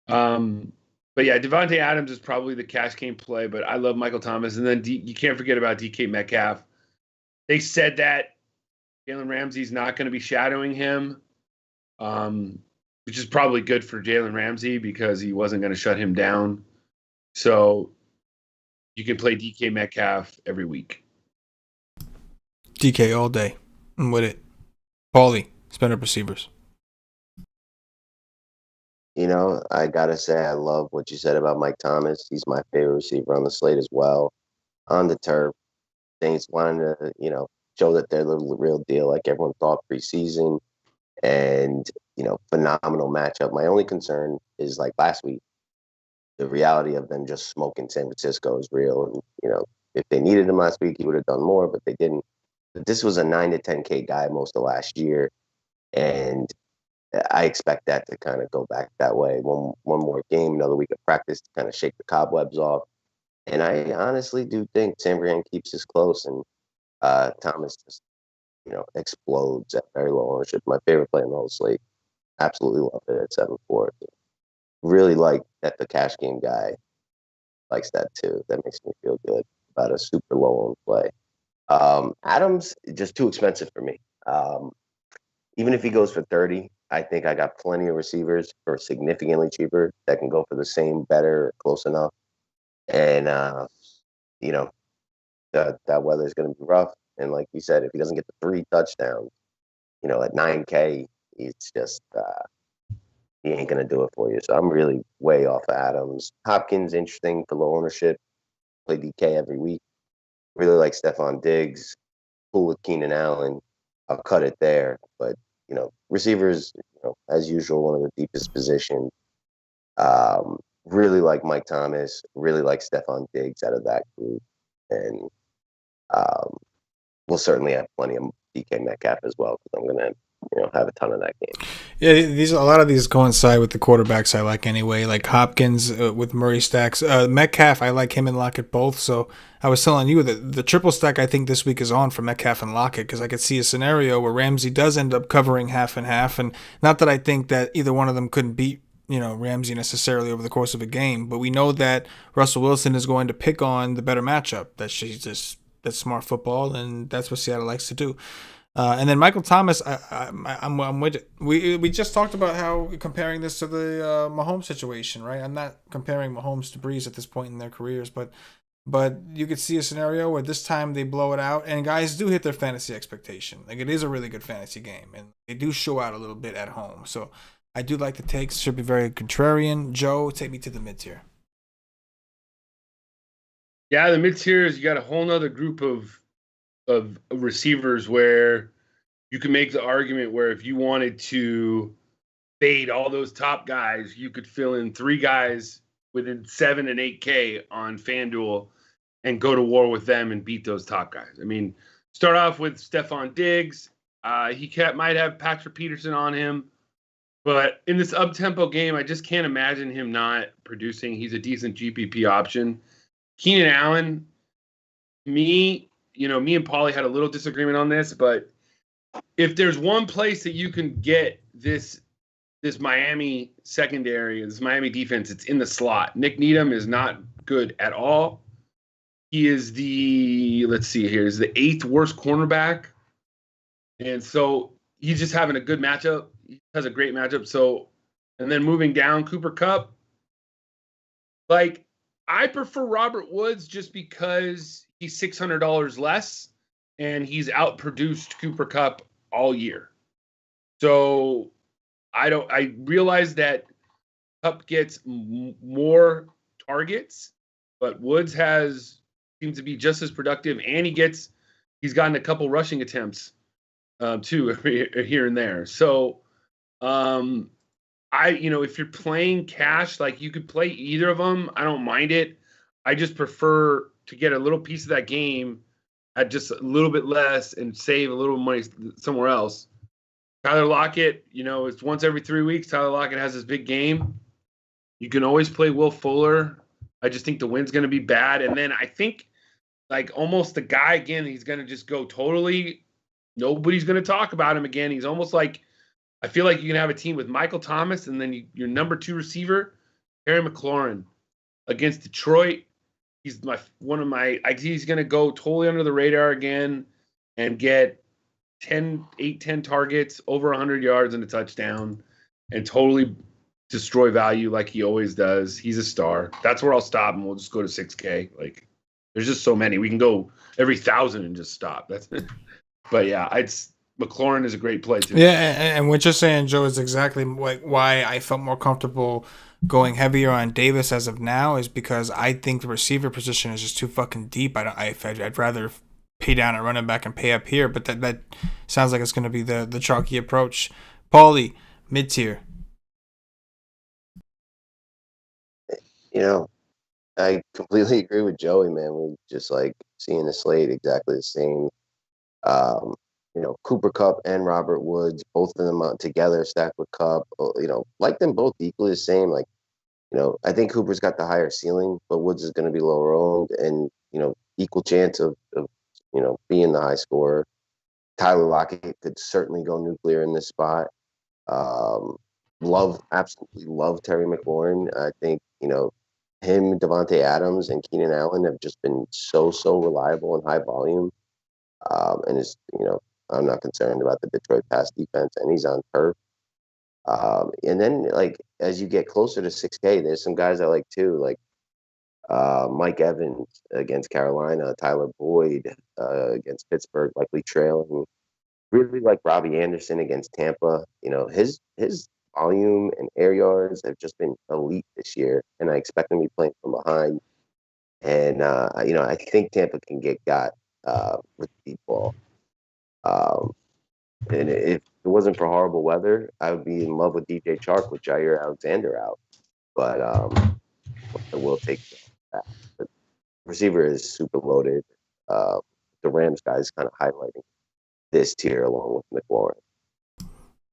but yeah, Devontae Adams is probably the cash game play, but I love Michael Thomas. And then you can't forget about DK Metcalf. They said that Jalen Ramsey's not going to be shadowing him, which is probably good for Jalen Ramsey because he wasn't going to shut him down. So you can play DK Metcalf every week. DK all day. I'm with it. Paulie, spend up receivers. You know, I gotta say, I love what you said about Mike Thomas. He's my favorite receiver on the slate as well. On the turf, Saints wanted to, show that they're the real deal, like everyone thought preseason. And, phenomenal matchup. My only concern is like last week, the reality of them just smoking San Francisco is real. And, if they needed him last week, he would have done more, but they didn't. But this was a 9 to 10K guy most of last year. And I expect that to kind of go back that way. One more game, another week of practice to kind of shake the cobwebs off. And I honestly do think San Fran keeps this close, and Thomas just, explodes at very low ownership. My favorite play in the whole slate. Absolutely love it at 7-4. Really like that the cash game guy likes that too. That makes me feel good about a super low owned play. Adams just too expensive for me. Even if he goes for 30, I think I got plenty of receivers for significantly cheaper that can go for the same, better, close enough. And, that weather is going to be rough. And like you said, if he doesn't get the 3 touchdowns, at 9K, it's just, he ain't going to do it for you. So I'm really way off of Adams. Hopkins, interesting for low ownership. Play DK every week. Really like Stephon Diggs. Cool with Keenan Allen. I'll cut it there. But, receivers, as usual, one of the deepest positions. Really like Mike Thomas. Really like Stephon Diggs out of that group. And we'll certainly have plenty of DK Metcalf as well because I'm going to have a ton of that game. Yeah, a lot of these coincide with the quarterbacks I like anyway. Like Hopkins with Murray stacks. Metcalf, I like him and Lockett both. So I was telling you that the triple stack I think this week is on for Metcalf and Lockett because I could see a scenario where Ramsey does end up covering half and half. And not that I think that either one of them couldn't beat Ramsey necessarily over the course of a game, but we know that Russell Wilson is going to pick on the better matchup. That's smart football, and that's what Seattle likes to do. And then Michael Thomas, I'm with it. We just talked about how comparing this to the Mahomes situation, right? I'm not comparing Mahomes to Breeze at this point in their careers, but you could see a scenario where this time they blow it out, and guys do hit their fantasy expectation. Like it is a really good fantasy game, and they do show out a little bit at home. So I do like the takes. Should be very contrarian. Joe, take me to the mid tier. Yeah, the mid tiers, you got a whole nother group of receivers where you can make the argument where if you wanted to fade all those top guys, you could fill in 3 guys within 7 and 8K on FanDuel and go to war with them and beat those top guys. I mean, start off with Stephon Diggs. He might have Patrick Peterson on him, but in this up-tempo game, I just can't imagine him not producing. He's a decent GPP option. Keenan Allen, me and Paulie had a little disagreement on this, but if there's one place that you can get this Miami secondary, this Miami defense, it's in the slot. Nick Needham is not good at all. He is he's the 8th worst cornerback. And so he's just having a good matchup. He has a great matchup. So, and then moving down, Cooper Kupp. Like, I prefer Robert Woods just because he's $600 less and he's outproduced Cooper Kupp all year. So I realize that Kupp gets more targets, but Woods seems to be just as productive, and he's gotten a couple rushing attempts too here and there. So if you're playing cash, like you could play either of them. I don't mind it. I just prefer to get a little piece of that game at just a little bit less and save a little money somewhere else. Tyler Lockett, it's once every 3 weeks. Tyler Lockett has this big game. You can always play Will Fuller. I just think the win's going to be bad. And then I think like almost the guy, again, he's going to just go totally nobody's going to talk about him again. He's almost like, I feel like you can have a team with Michael Thomas and then your number 2 receiver, Terry McLaurin, against Detroit. He's he's going to go totally under the radar again and get 10 targets, over 100 yards and a touchdown, and totally destroy value like he always does. He's a star. That's where I'll stop, and we'll just go to 6K. Like, there's just so many. We can go every 1,000 and just stop. But yeah, McLaurin is a great play too. Yeah, and what you're saying, Joe, is exactly like why I felt more comfortable going heavier on Davis as of now, is because I think the receiver position is just too fucking deep. I'd rather pay down at running back and pay up here, but that sounds like it's going to be the chalky approach. Paulie, mid tier. I completely agree with Joey, man. We just like seeing the slate exactly the same. Cooper Kupp and Robert Woods, both of them together, stacked with Kupp. Like them both equally the same. Like, I think Cooper's got the higher ceiling, but Woods is going to be lower owned, and equal chance of being the high scorer. Tyler Lockett could certainly go nuclear in this spot. Absolutely love Terry McLaurin. I think him, Devontae Adams, and Keenan Allen have just been so reliable and high volume. And I'm not concerned about the Detroit pass defense, and he's on turf. And then, like, as you get closer to 6K, there's some guys I like too, like Mike Evans against Carolina, Tyler Boyd against Pittsburgh, likely trailing. Really like Robbie Anderson against Tampa. His volume and air yards have just been elite this year, and I expect him to be playing from behind. And I think Tampa can get got with the deep ball. And if it wasn't for horrible weather, I would be in love with DJ Chark with Jair Alexander out. But I will take that. The receiver is super loaded. The Rams guy is kind of highlighting this tier along with McLaurin.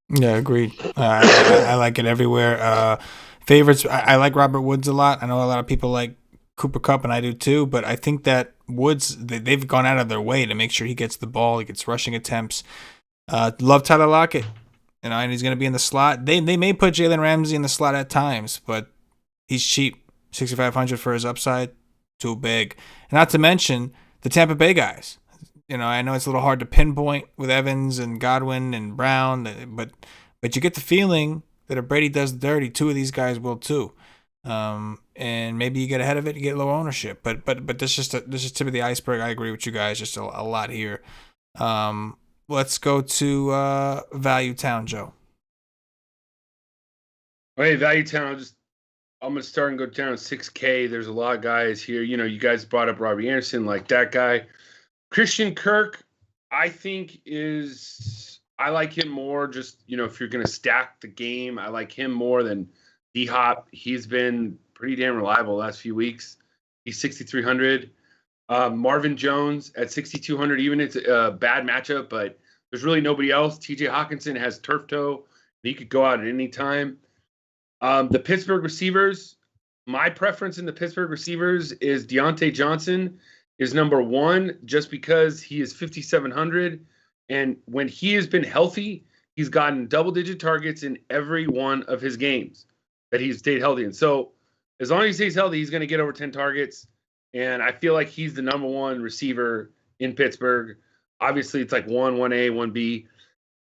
Yeah, agreed. I like it everywhere. Favorites, I like Robert Woods a lot. I know a lot of people like Cooper Kupp, and I do too, but I think that Woods, they've gone out of their way to make sure he gets the ball, he gets rushing attempts. Love Tyler Lockett, and he's going to be in the slot. They may put Jalen Ramsey in the slot at times, but he's cheap, 6,500 for his upside, too big. And not to mention the Tampa Bay guys. I know it's a little hard to pinpoint with Evans and Godwin and Brown, but you get the feeling that if Brady does the dirty, 2 of these guys will too. And maybe you get ahead of it, you get low ownership. But this is tip of the iceberg. I agree with you guys, just a lot here. Let's go to Value Town, Joe. Hey, Value Town. I'm gonna start and go down 6K. There's a lot of guys here. You guys brought up Robbie Anderson, like that guy. Christian Kirk, I think I like him more. Just if you're gonna stack the game, I like him more than D-Hop. He's been pretty damn reliable the last few weeks. He's 6,300. Marvin Jones at 6,200. Even it's a bad matchup, but there's really nobody else. T.J. Hawkinson has turf toe. He could go out at any time. The Pittsburgh receivers, my preference in the Pittsburgh receivers is Deontay Johnson is number 1 just because he is 5,700. And when he has been healthy, he's gotten double-digit targets in every one of his games that he's stayed healthy. And so as long as he stays healthy, he's going to get over 10 targets. And I feel like he's the number 1 receiver in Pittsburgh. Obviously, it's like 1A, 1B.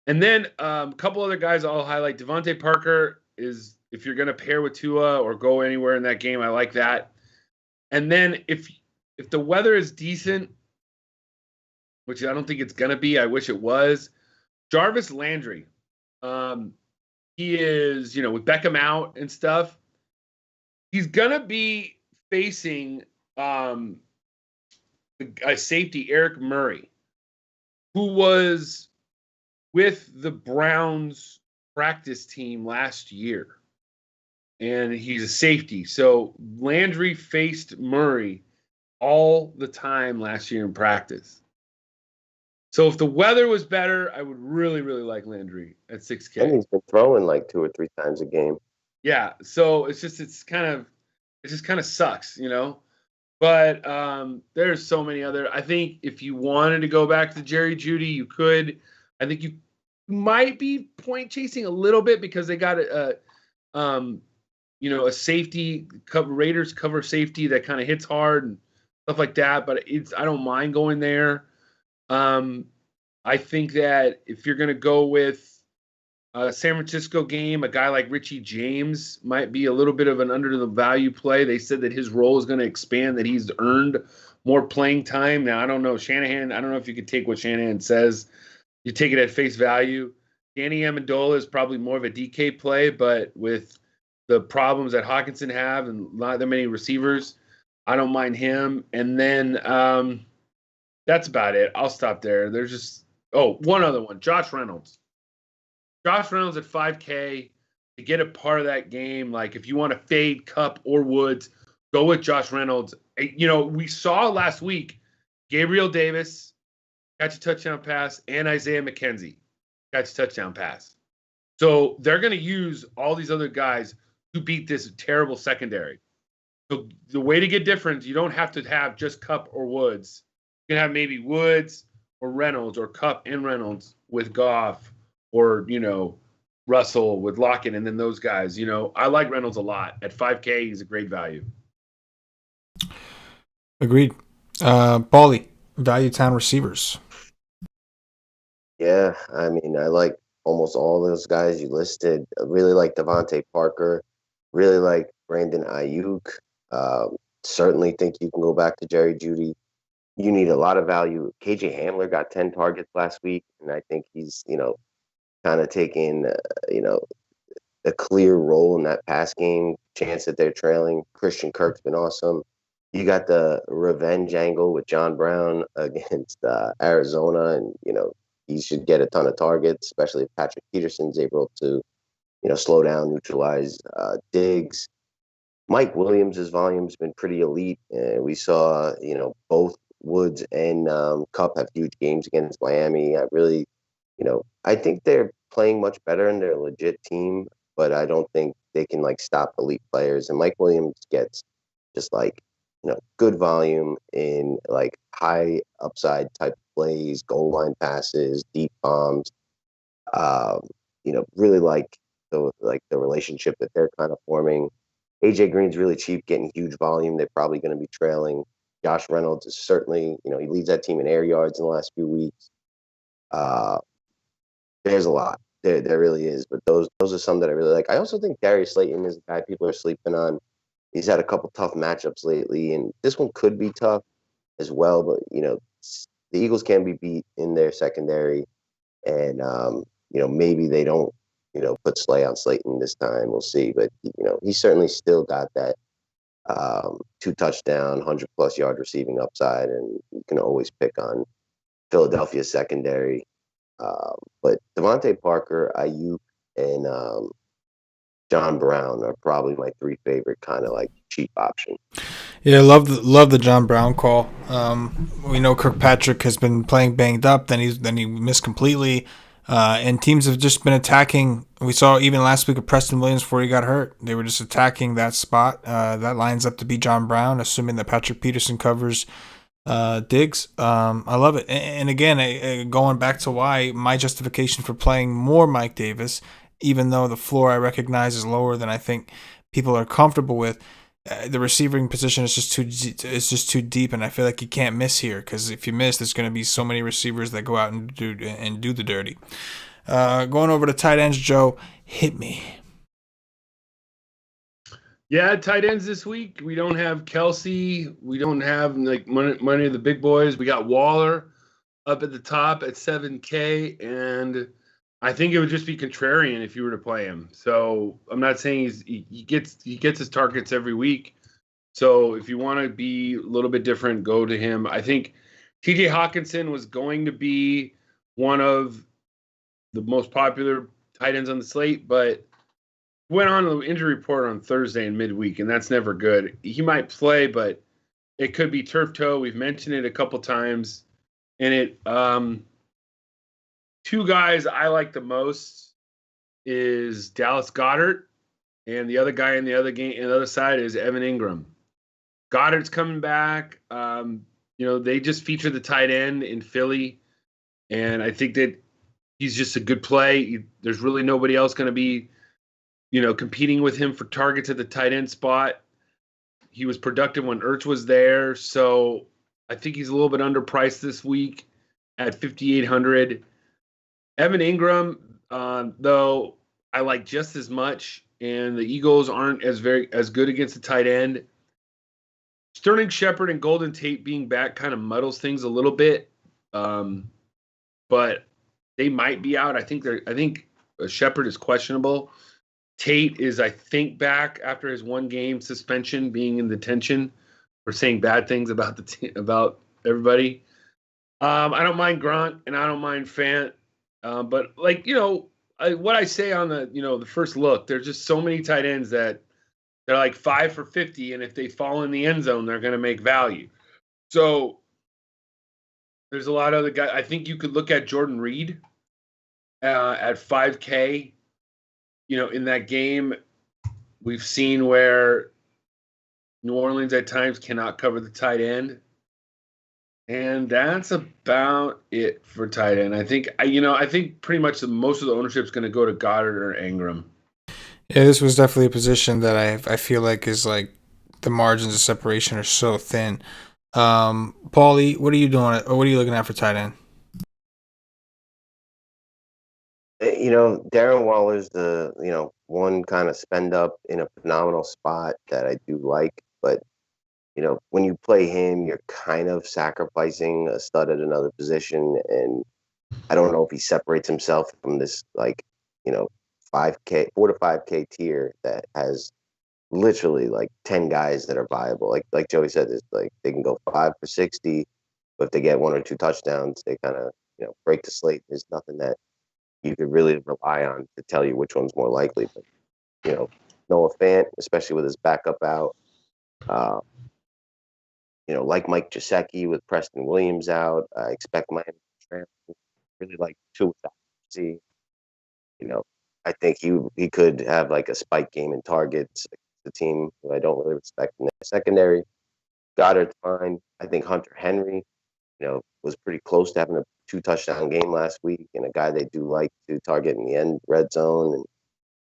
And then a couple other guys I'll highlight. Devontae Parker is, if you're going to pair with Tua or go anywhere in that game, I like that. And then if the weather is decent, which I don't think it's going to be, I wish it was, Jarvis Landry. He is, with Beckham out and stuff, he's going to be facing a safety, Eric Murray, who was with the Browns practice team last year. And he's a safety. So Landry faced Murray all the time last year in practice. So if the weather was better, I would really, really like Landry at 6K. And he's been throwing like 2 or 3 times a game. Yeah. So it just kind of sucks, But there's so many other. I think if you wanted to go back to Jerry Jeudy, you could. I think you might be point chasing a little bit because they got a safety cover. Raiders cover safety that kind of hits hard and stuff like that. But I don't mind going there. I think that if you're going to go with a San Francisco game, a guy like Richie James might be a little bit of an under the value play. They said that his role is going to expand, that he's earned more playing time. Now, I don't know, Shanahan, I don't know if you could take what Shanahan says. You take it at face value. Danny Amendola is probably more of a DK play, but with the problems that Hawkinson have and not that many receivers, I don't mind him. And then that's about it. I'll stop there. There's just, one other one, Josh Reynolds. Josh Reynolds at 5K to get a part of that game. Like if you want to fade Kupp or Woods, go with Josh Reynolds. We saw last week Gabriel Davis catch a touchdown pass and Isaiah McKenzie catch a touchdown pass. So they're going to use all these other guys to beat this terrible secondary. So the way to get different, you don't have to have just Kupp or Woods. You can have maybe Woods or Reynolds or Kupp and Reynolds with Goff or, Russell with Lockett, and then those guys. I like Reynolds a lot. At 5K, he's a great value. Agreed. Paulie, value town receivers. Yeah, I mean, I like almost all those guys you listed. I really like Devontae Parker. Really like Brandon Ayuk. Certainly think you can go back to Jerry Jeudy. You need a lot of value. KJ Hamler got 10 targets last week, and I think he's, kind of taking, a clear role in that pass game. Chance that they're trailing. Christian Kirk's been awesome. You got the revenge angle with John Brown against Arizona, and, he should get a ton of targets, especially if Patrick Peterson's able to, slow down, neutralize Diggs. Mike Williams' volume's been pretty elite. We saw, both Woods and Kupp have huge games against Miami. I really, I think they're playing much better and they're a legit team, but I don't think they can stop elite players. And Mike Williams gets just good volume in high upside type plays, goal line passes, deep bombs. Really like the relationship that they're kind of forming. AJ Green's really cheap, getting huge volume. They're probably going to be trailing. Josh Reynolds is certainly, he leads that team in air yards in the last few weeks. There's a lot. There really is. But those are some that I really like. I also think Darius Slayton is a guy people are sleeping on. He's had a couple tough matchups lately, and this one could be tough as well. But, the Eagles can be beat in their secondary. And, maybe they don't, put Slay on Slayton this time. We'll see. But, he's certainly still got that 2-touchdown, 100-plus yard receiving upside. And you can always pick on Philadelphia's secondary. But Devontae Parker, Ayuk, and John Brown are probably my three favorite kind of cheap option. Yeah, love the John Brown call. We know Kirkpatrick has been playing banged up, then he missed completely, and teams have just been attacking. We saw even last week of Preston Williams before he got hurt. They were just attacking that spot. That lines up to be John Brown, assuming that Patrick Peterson covers Diggs. I love it. And again, going back to why my justification for playing more Mike Davis, even though the floor I recognize is lower than I think people are comfortable with, the receiving position is just too deep, and I feel like you can't miss here, because if you miss, there's going to be so many receivers that go out and do the dirty. Going over to tight ends, Joe, hit me. Yeah, tight ends this week. We don't have Kelsey. We don't have many of the big boys. We got Waller up at the top at 7K, and I think it would just be contrarian if you were to play him. So I'm not saying he gets his targets every week. So if you want to be a little bit different, go to him. I think TJ Hawkinson was going to be one of the most popular tight ends on the slate, but went on the injury report on Thursday in midweek, and that's never good. He might play, but it could be turf toe. We've mentioned it a couple times, and two guys I like the most is Dallas Goedert, and the other guy in the other side is Evan Ingram. Goddard's coming back. They just featured the tight end in Philly, and I think that He's just a good play. There's really nobody else going to be, competing with him for targets at the tight end spot. He was productive when Ertz was there, so I think he's a little bit underpriced this week at 5,800. Evan Ingram, though, I like just as much, and the Eagles aren't as good against the tight end. Sterling Shepard and Golden Tate being back kind of muddles things a little bit, but they might be out. I think Shepard is questionable. Tate is, I think, back after his 1-game suspension, being in detention for saying bad things about about everybody. I don't mind Grant and I don't mind Fant, but what I say on the first look, there's just so many tight ends that they're like 5 for 50, and if they fall in the end zone, they're going to make value. So there's a lot of other guys. I think you could look at Jordan Reed at 5K. In that game, we've seen where New Orleans at times cannot cover the tight end. And that's about it for tight end. I think pretty much most of the ownership is going to go to Goddard or Ingram. Yeah, this was definitely a position that I feel like is like the margins of separation are so thin. Paulie, what are you doing? Or what are you looking at for tight end? Darren Waller's the one kind of spend up in a phenomenal spot that I do like, but when you play him, you're kind of sacrificing a stud at another position, and I don't know if he separates himself from this 5K, 4 to 5K tier that has literally like 10 guys that are viable. Like Joey said, it's like they can go 5 for 60, but if they get 1 or 2 touchdowns, they kind of break the slate. There's nothing that you could really rely on to tell you which one's more likely. But Noah Fant, especially with his backup out. Like Mike Gesicki with Preston Williams out, I expect Miami to really like Tua. I think he could have like a spike game in targets. The team who I don't really respect in the secondary. Goddard's fine. I think Hunter Henry, was pretty close to having a 2-touchdown game last week, and a guy they do like to target in the end red zone,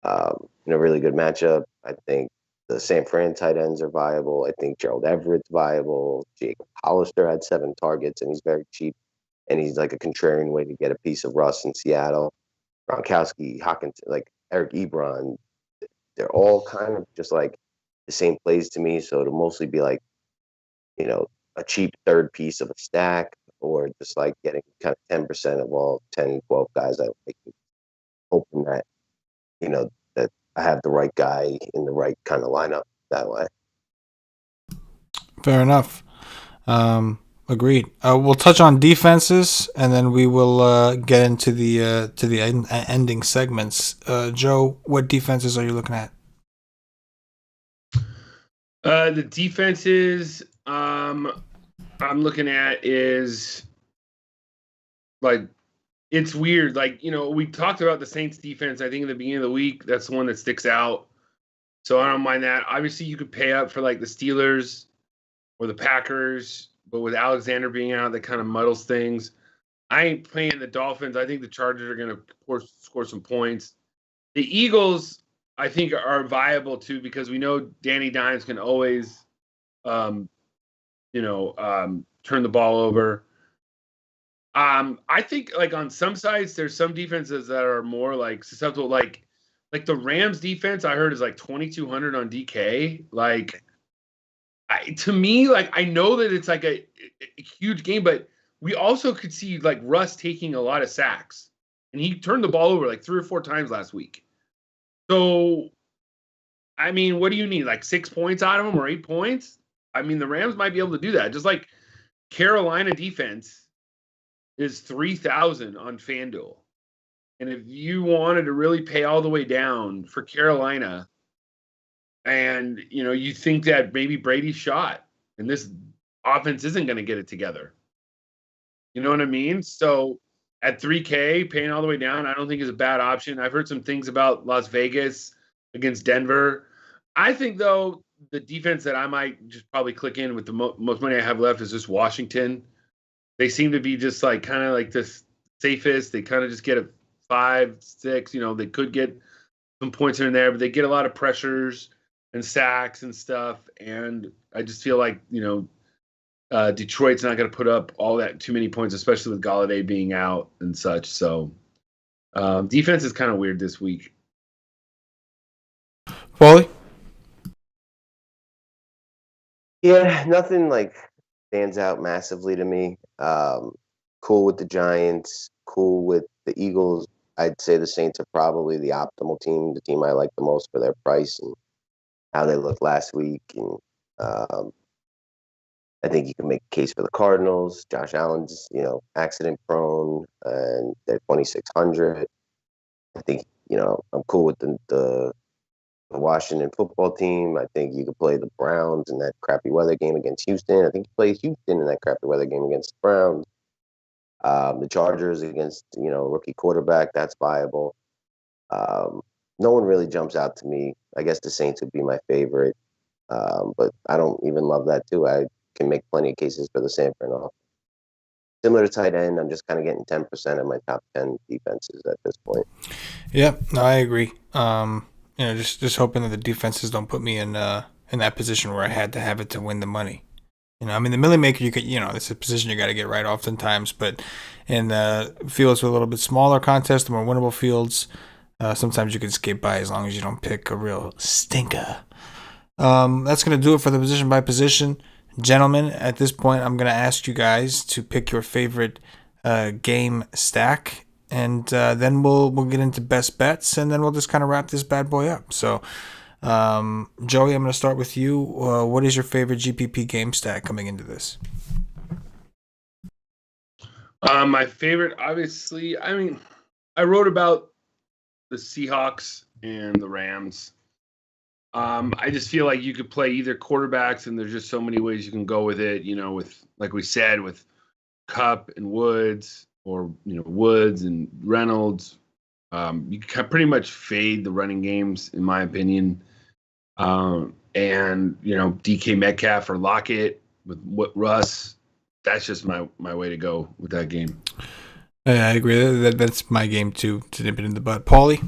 and in a really good matchup. I think the San Fran tight ends are viable. I think Gerald Everett's viable. Jake Hollister had 7 targets, and he's very cheap, and he's like a contrarian way to get a piece of Russ in Seattle. Gronkowski, Hawkins, like Eric Ebron, they're all kind of just like the same plays to me. So it'll mostly be like, a cheap third piece of a stack, or just like getting kind of 10% of all 10, 12 guys I like, hoping that, that I have the right guy in the right kind of lineup that way. Fair enough. Agreed. We'll touch on defenses, and then we will get into the ending segments. Joe, what defenses are you looking at? The defenses I'm looking at is like, it's weird. Like, we talked about the Saints defense, I think, in the beginning of the week. That's the one that sticks out. So I don't mind that. Obviously, you could pay up for like the Steelers or the Packers, but with Alexander being out, that kind of muddles things. I ain't playing the Dolphins. I think the Chargers are going to score some points. The Eagles, I think, are viable too, because we know Danny Dimes can always, turn the ball over. I think like on some sides, there's some defenses that are more like susceptible, like the Rams defense. I heard is like 2,200 on DK. Like, to me, like, I know that it's like a huge game, but we also could see like Russ taking a lot of sacks, and he turned the ball over like 3 or 4 times last week. So, I mean, what do you need? Like 6 points out of him or 8 points? I mean, the Rams might be able to do that. Just like Carolina defense is 3,000 on FanDuel. And if you wanted to really pay all the way down for Carolina, and you think that maybe Brady's shot and this offense isn't going to get it together, you know what I mean? So at 3K, paying all the way down, I don't think is a bad option. I've heard some things about Las Vegas against Denver. I think, though, the defense that I might just probably click in with the most money I have left is just Washington. They seem to be just like kind of like the safest. They kind of just get 5, 6. They could get some points here and there, but they get a lot of pressures and sacks and stuff. And I just feel like, Detroit's not going to put up all that too many points, especially with Galladay being out and such. So defense is kind of weird this week. Paulie? Yeah, nothing like stands out massively to me. Cool with the Giants, cool with the Eagles. I'd say the Saints are probably the optimal team, the team I like the most for their price and how they looked last week. And I think you can make a case for the Cardinals. Josh Allen's, accident prone, and they're 2,600. I think, I'm cool with the Washington football team. I think you could play the Browns in that crappy weather game against Houston. I think you play Houston in that crappy weather game against the Browns. The Chargers against, rookie quarterback, that's viable. No one really jumps out to me. I guess the Saints would be my favorite, but I don't even love that too. I can make plenty of cases for the Sanford off. Similar to tight end, I'm just kind of getting 10% of my top 10 defenses at this point. Yeah, no, I agree. Just hoping that the defenses don't put me in that position where I had to have it to win the money. The Millie Maker, you could, it's a position you got to get right oftentimes, but in fields with a little bit smaller contests, the more winnable fields, sometimes you can skate by as long as you don't pick a real stinker. That's going to do it for the position by position. Gentlemen, at this point, I'm going to ask you guys to pick your favorite game stack, and then we'll get into best bets, and then we'll just kind of wrap this bad boy up. So, Joey, I'm going to start with you. What is your favorite GPP game stack coming into this? My favorite, obviously, I wrote about the Seahawks and the Rams. I just feel like you could play either quarterbacks, and there's just so many ways you can go with it. With, like we said, with Kupp and Woods, or Woods and Reynolds. You can pretty much fade the running games, in my opinion. And DK Metcalf or Lockett with Russ. That's just my way to go with that game. I agree. That's my game too, to nip it in the butt. Paulie?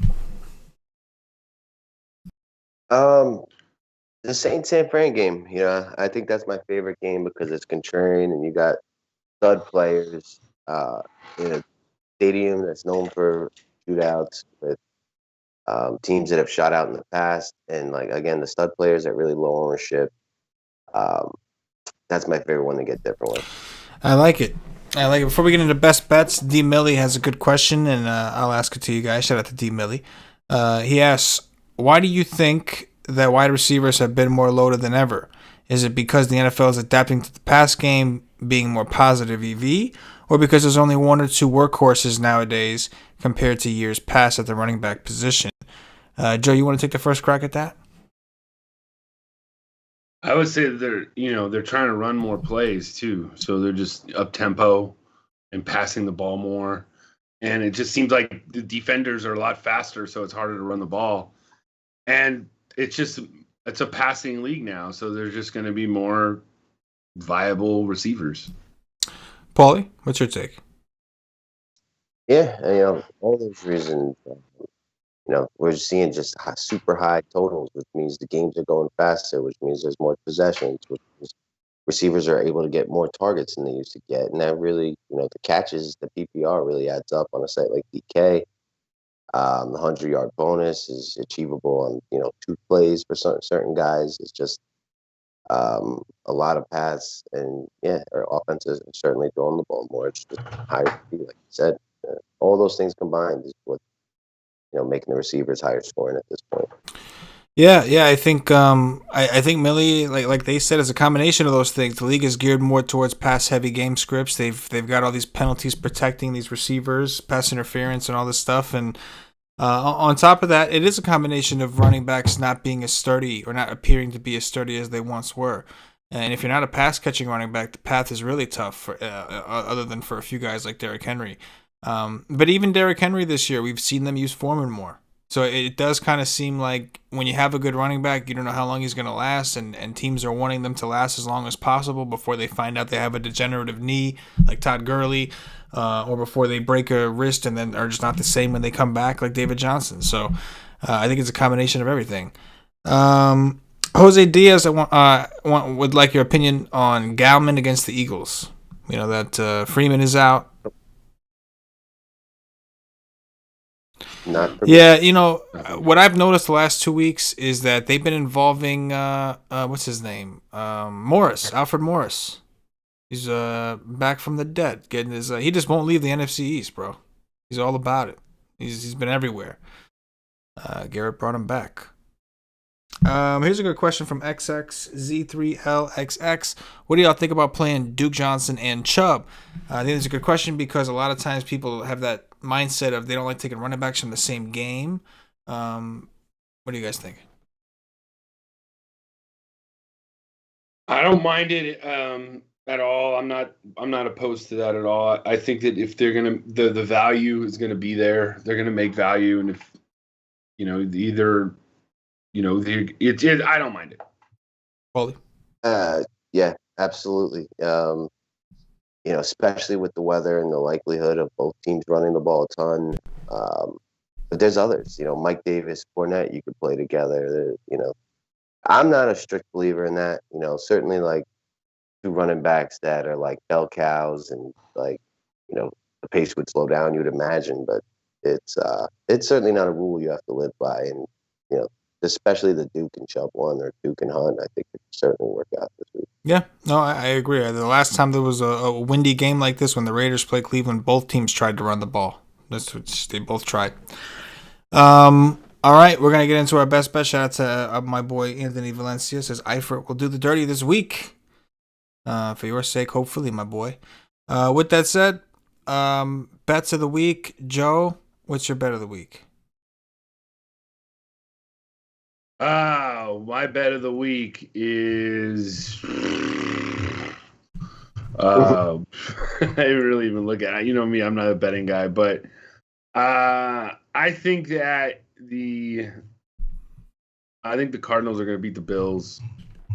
The Saint-San Fran game, I think that's my favorite game because it's contrarian and you got stud players in a stadium that's known for shootouts with teams that have shot out in the past. And, again, the stud players at really low ownership. That's my favorite one to get different with. I like it. Before we get into best bets, D. Millie has a good question, and I'll ask it to you guys. Shout out to D. Millie. He asks, why do you think that wide receivers have been more loaded than ever? Is it because the NFL is adapting to the pass game, being more positive EV, or because there's only one or two workhorses nowadays compared to years past at the running back position? Joe, you want to take the first crack at that? I would say they're trying to run more plays too, so they're just up tempo and passing the ball more, and it just seems like the defenders are a lot faster, so it's harder to run the ball, and it's a passing league now, so there's just going to be more viable receivers. Paulie, what's your take? Yeah, all those reasons. We're seeing just super high totals, which means the games are going faster, which means there's more possessions, which means receivers are able to get more targets than they used to get. And that really, the catches, the PPR really adds up on a site like DK. The 100-yard bonus is achievable on, 2 plays for certain guys. It's just a lot of pass, and our offenses are certainly throwing the ball more. It's just higher speed, like you said. All those things combined is what making the receivers higher scoring at this point. Yeah, I think I think Millie, like they said, is a combination of those things. The league is geared more towards pass-heavy game scripts. They've got all these penalties protecting these receivers, pass interference, and all this stuff. And on top of that, it is a combination of running backs not being as sturdy or not appearing to be as sturdy as they once were. And if you're not a pass-catching running back, the path is really tough, for, other than for a few guys like Derrick Henry. But even Derrick Henry this year, we've seen them use Foreman more. So it does kind of seem like when you have a good running back, you don't know how long he's going to last, and teams are wanting them to last as long as possible before they find out they have a degenerative knee, like Todd Gurley, or before they break a wrist and then are just not the same when they come back, like David Johnson. So I think it's a combination of everything. Jose Diaz, would like your opinion on Gallman against the Eagles. You know that Freeman is out. Not for Yeah, you know what I've noticed the last 2 weeks is that they've been involving what's his name, Alfred Morris. He's back from the dead, getting his. He just won't leave the NFC East, bro. He's all about it. He's been everywhere. Garrett brought him back. Here's a good question from XXZ3LXX. What do y'all think about playing Duke Johnson and Chubb? I think it's a good question because a lot of times people have that mindset of they don't like taking running backs from the same game. What do you guys think? I don't mind it at all. I'm not opposed to that at all. I think that if they're gonna the value is gonna be there, they're gonna make value, and if either I don't mind it. Paulie? Yeah, absolutely. Especially with the weather and the likelihood of both teams running the ball a ton. But there's others. Mike Davis, Fournette, you could play together. I'm not a strict believer in that. Certainly like two running backs that are like bell cows and like, the pace would slow down, you would imagine, but it's certainly not a rule you have to live by. And, especially the Duke and Chubb one or Duke and Hunt, I think it could certainly work out this week. Yeah, no, I agree. The last time there was a windy game like this when the Raiders played Cleveland, both teams tried to run the ball. They both tried. All right, we're going to get into our best bet. Shout out to my boy Anthony Valencia. Says Eifert will do the dirty this week. For your sake, hopefully, my boy. With that said, bets of the week. Joe, what's your bet of the week? My bet of the week is I didn't really even look at it. You know me, I'm not a betting guy, but I think that the Cardinals are going to beat the Bills.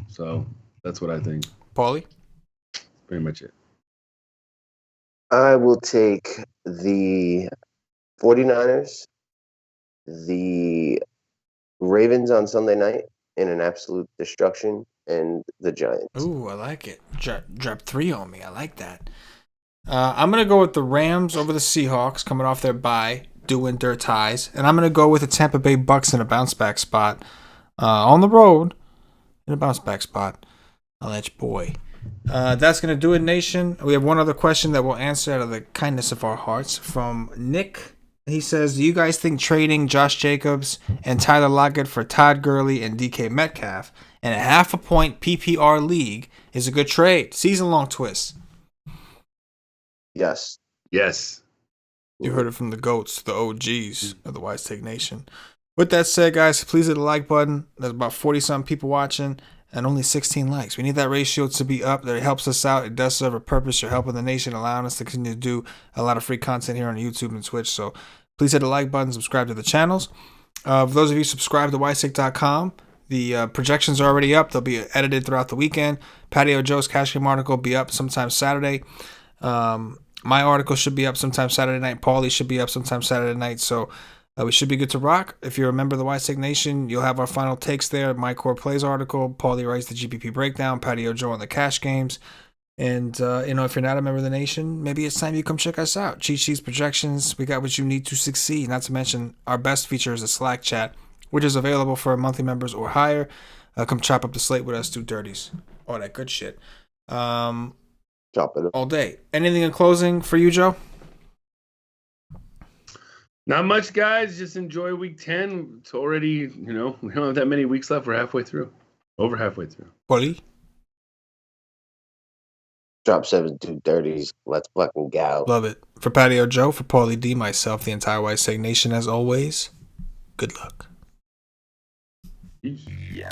So that's what I think. Paulie? Pretty much it. I will take the 49ers, the Ravens on Sunday night in an absolute destruction, and the Giants. Ooh, I like it. Drop 3 on me. I like that. I'm going to go with the Rams over the Seahawks coming off their bye, doing their ties. And I'm going to go with the Tampa Bay Bucks in a bounce-back spot on the road in a bounce-back spot. I'll let you boy. That's going to do it, Nation. We have one other question that we'll answer out of the kindness of our hearts from Nick. He says, do you guys think trading Josh Jacobs and Tyler Lockett for Todd Gurley and DK Metcalf in a half-a-point PPR league is a good trade? Season-long twist. Yes. You heard it from the GOATs, the OGs of the Wise Take Nation. With that said, guys, please hit the like button. There's about 40-something people watching and only 16 likes. We need that ratio to be up. That helps us out. It does serve a purpose. You're helping the nation, allowing us to continue to do a lot of free content here on YouTube and Twitch. So please hit the like button, subscribe to the channels. For those of you subscribe to wisesick.com, the projections are already up. They'll be edited throughout the weekend. Patio Joe's cash game article will be up sometime Saturday. My article should be up sometime Saturday night. Paulie should be up sometime Saturday night. So we should be good to rock. If you're a member of the Wise Take Nation, you'll have our final takes there. My Core Plays article. Paulie writes the GPP breakdown. Patio Joe on the cash games. And, if you're not a member of the nation, maybe it's time you come check us out. Cheat sheets, projections. We got what you need to succeed. Not to mention our best feature is a Slack chat, which is available for monthly members or higher. Come chop up the slate with us, do dirties. All that good shit. Chop it up. All day. Anything in closing for you, Joe? Not much, guys. Just enjoy week 10. It's already, we don't have that many weeks left. We're halfway through. Over halfway through. Paulie? Drop 7 2 30s. Let's fucking go. Love it. For Patio Joe, for Paulie D, myself, the entire Wise Take Nation, as always, good luck. Yeah.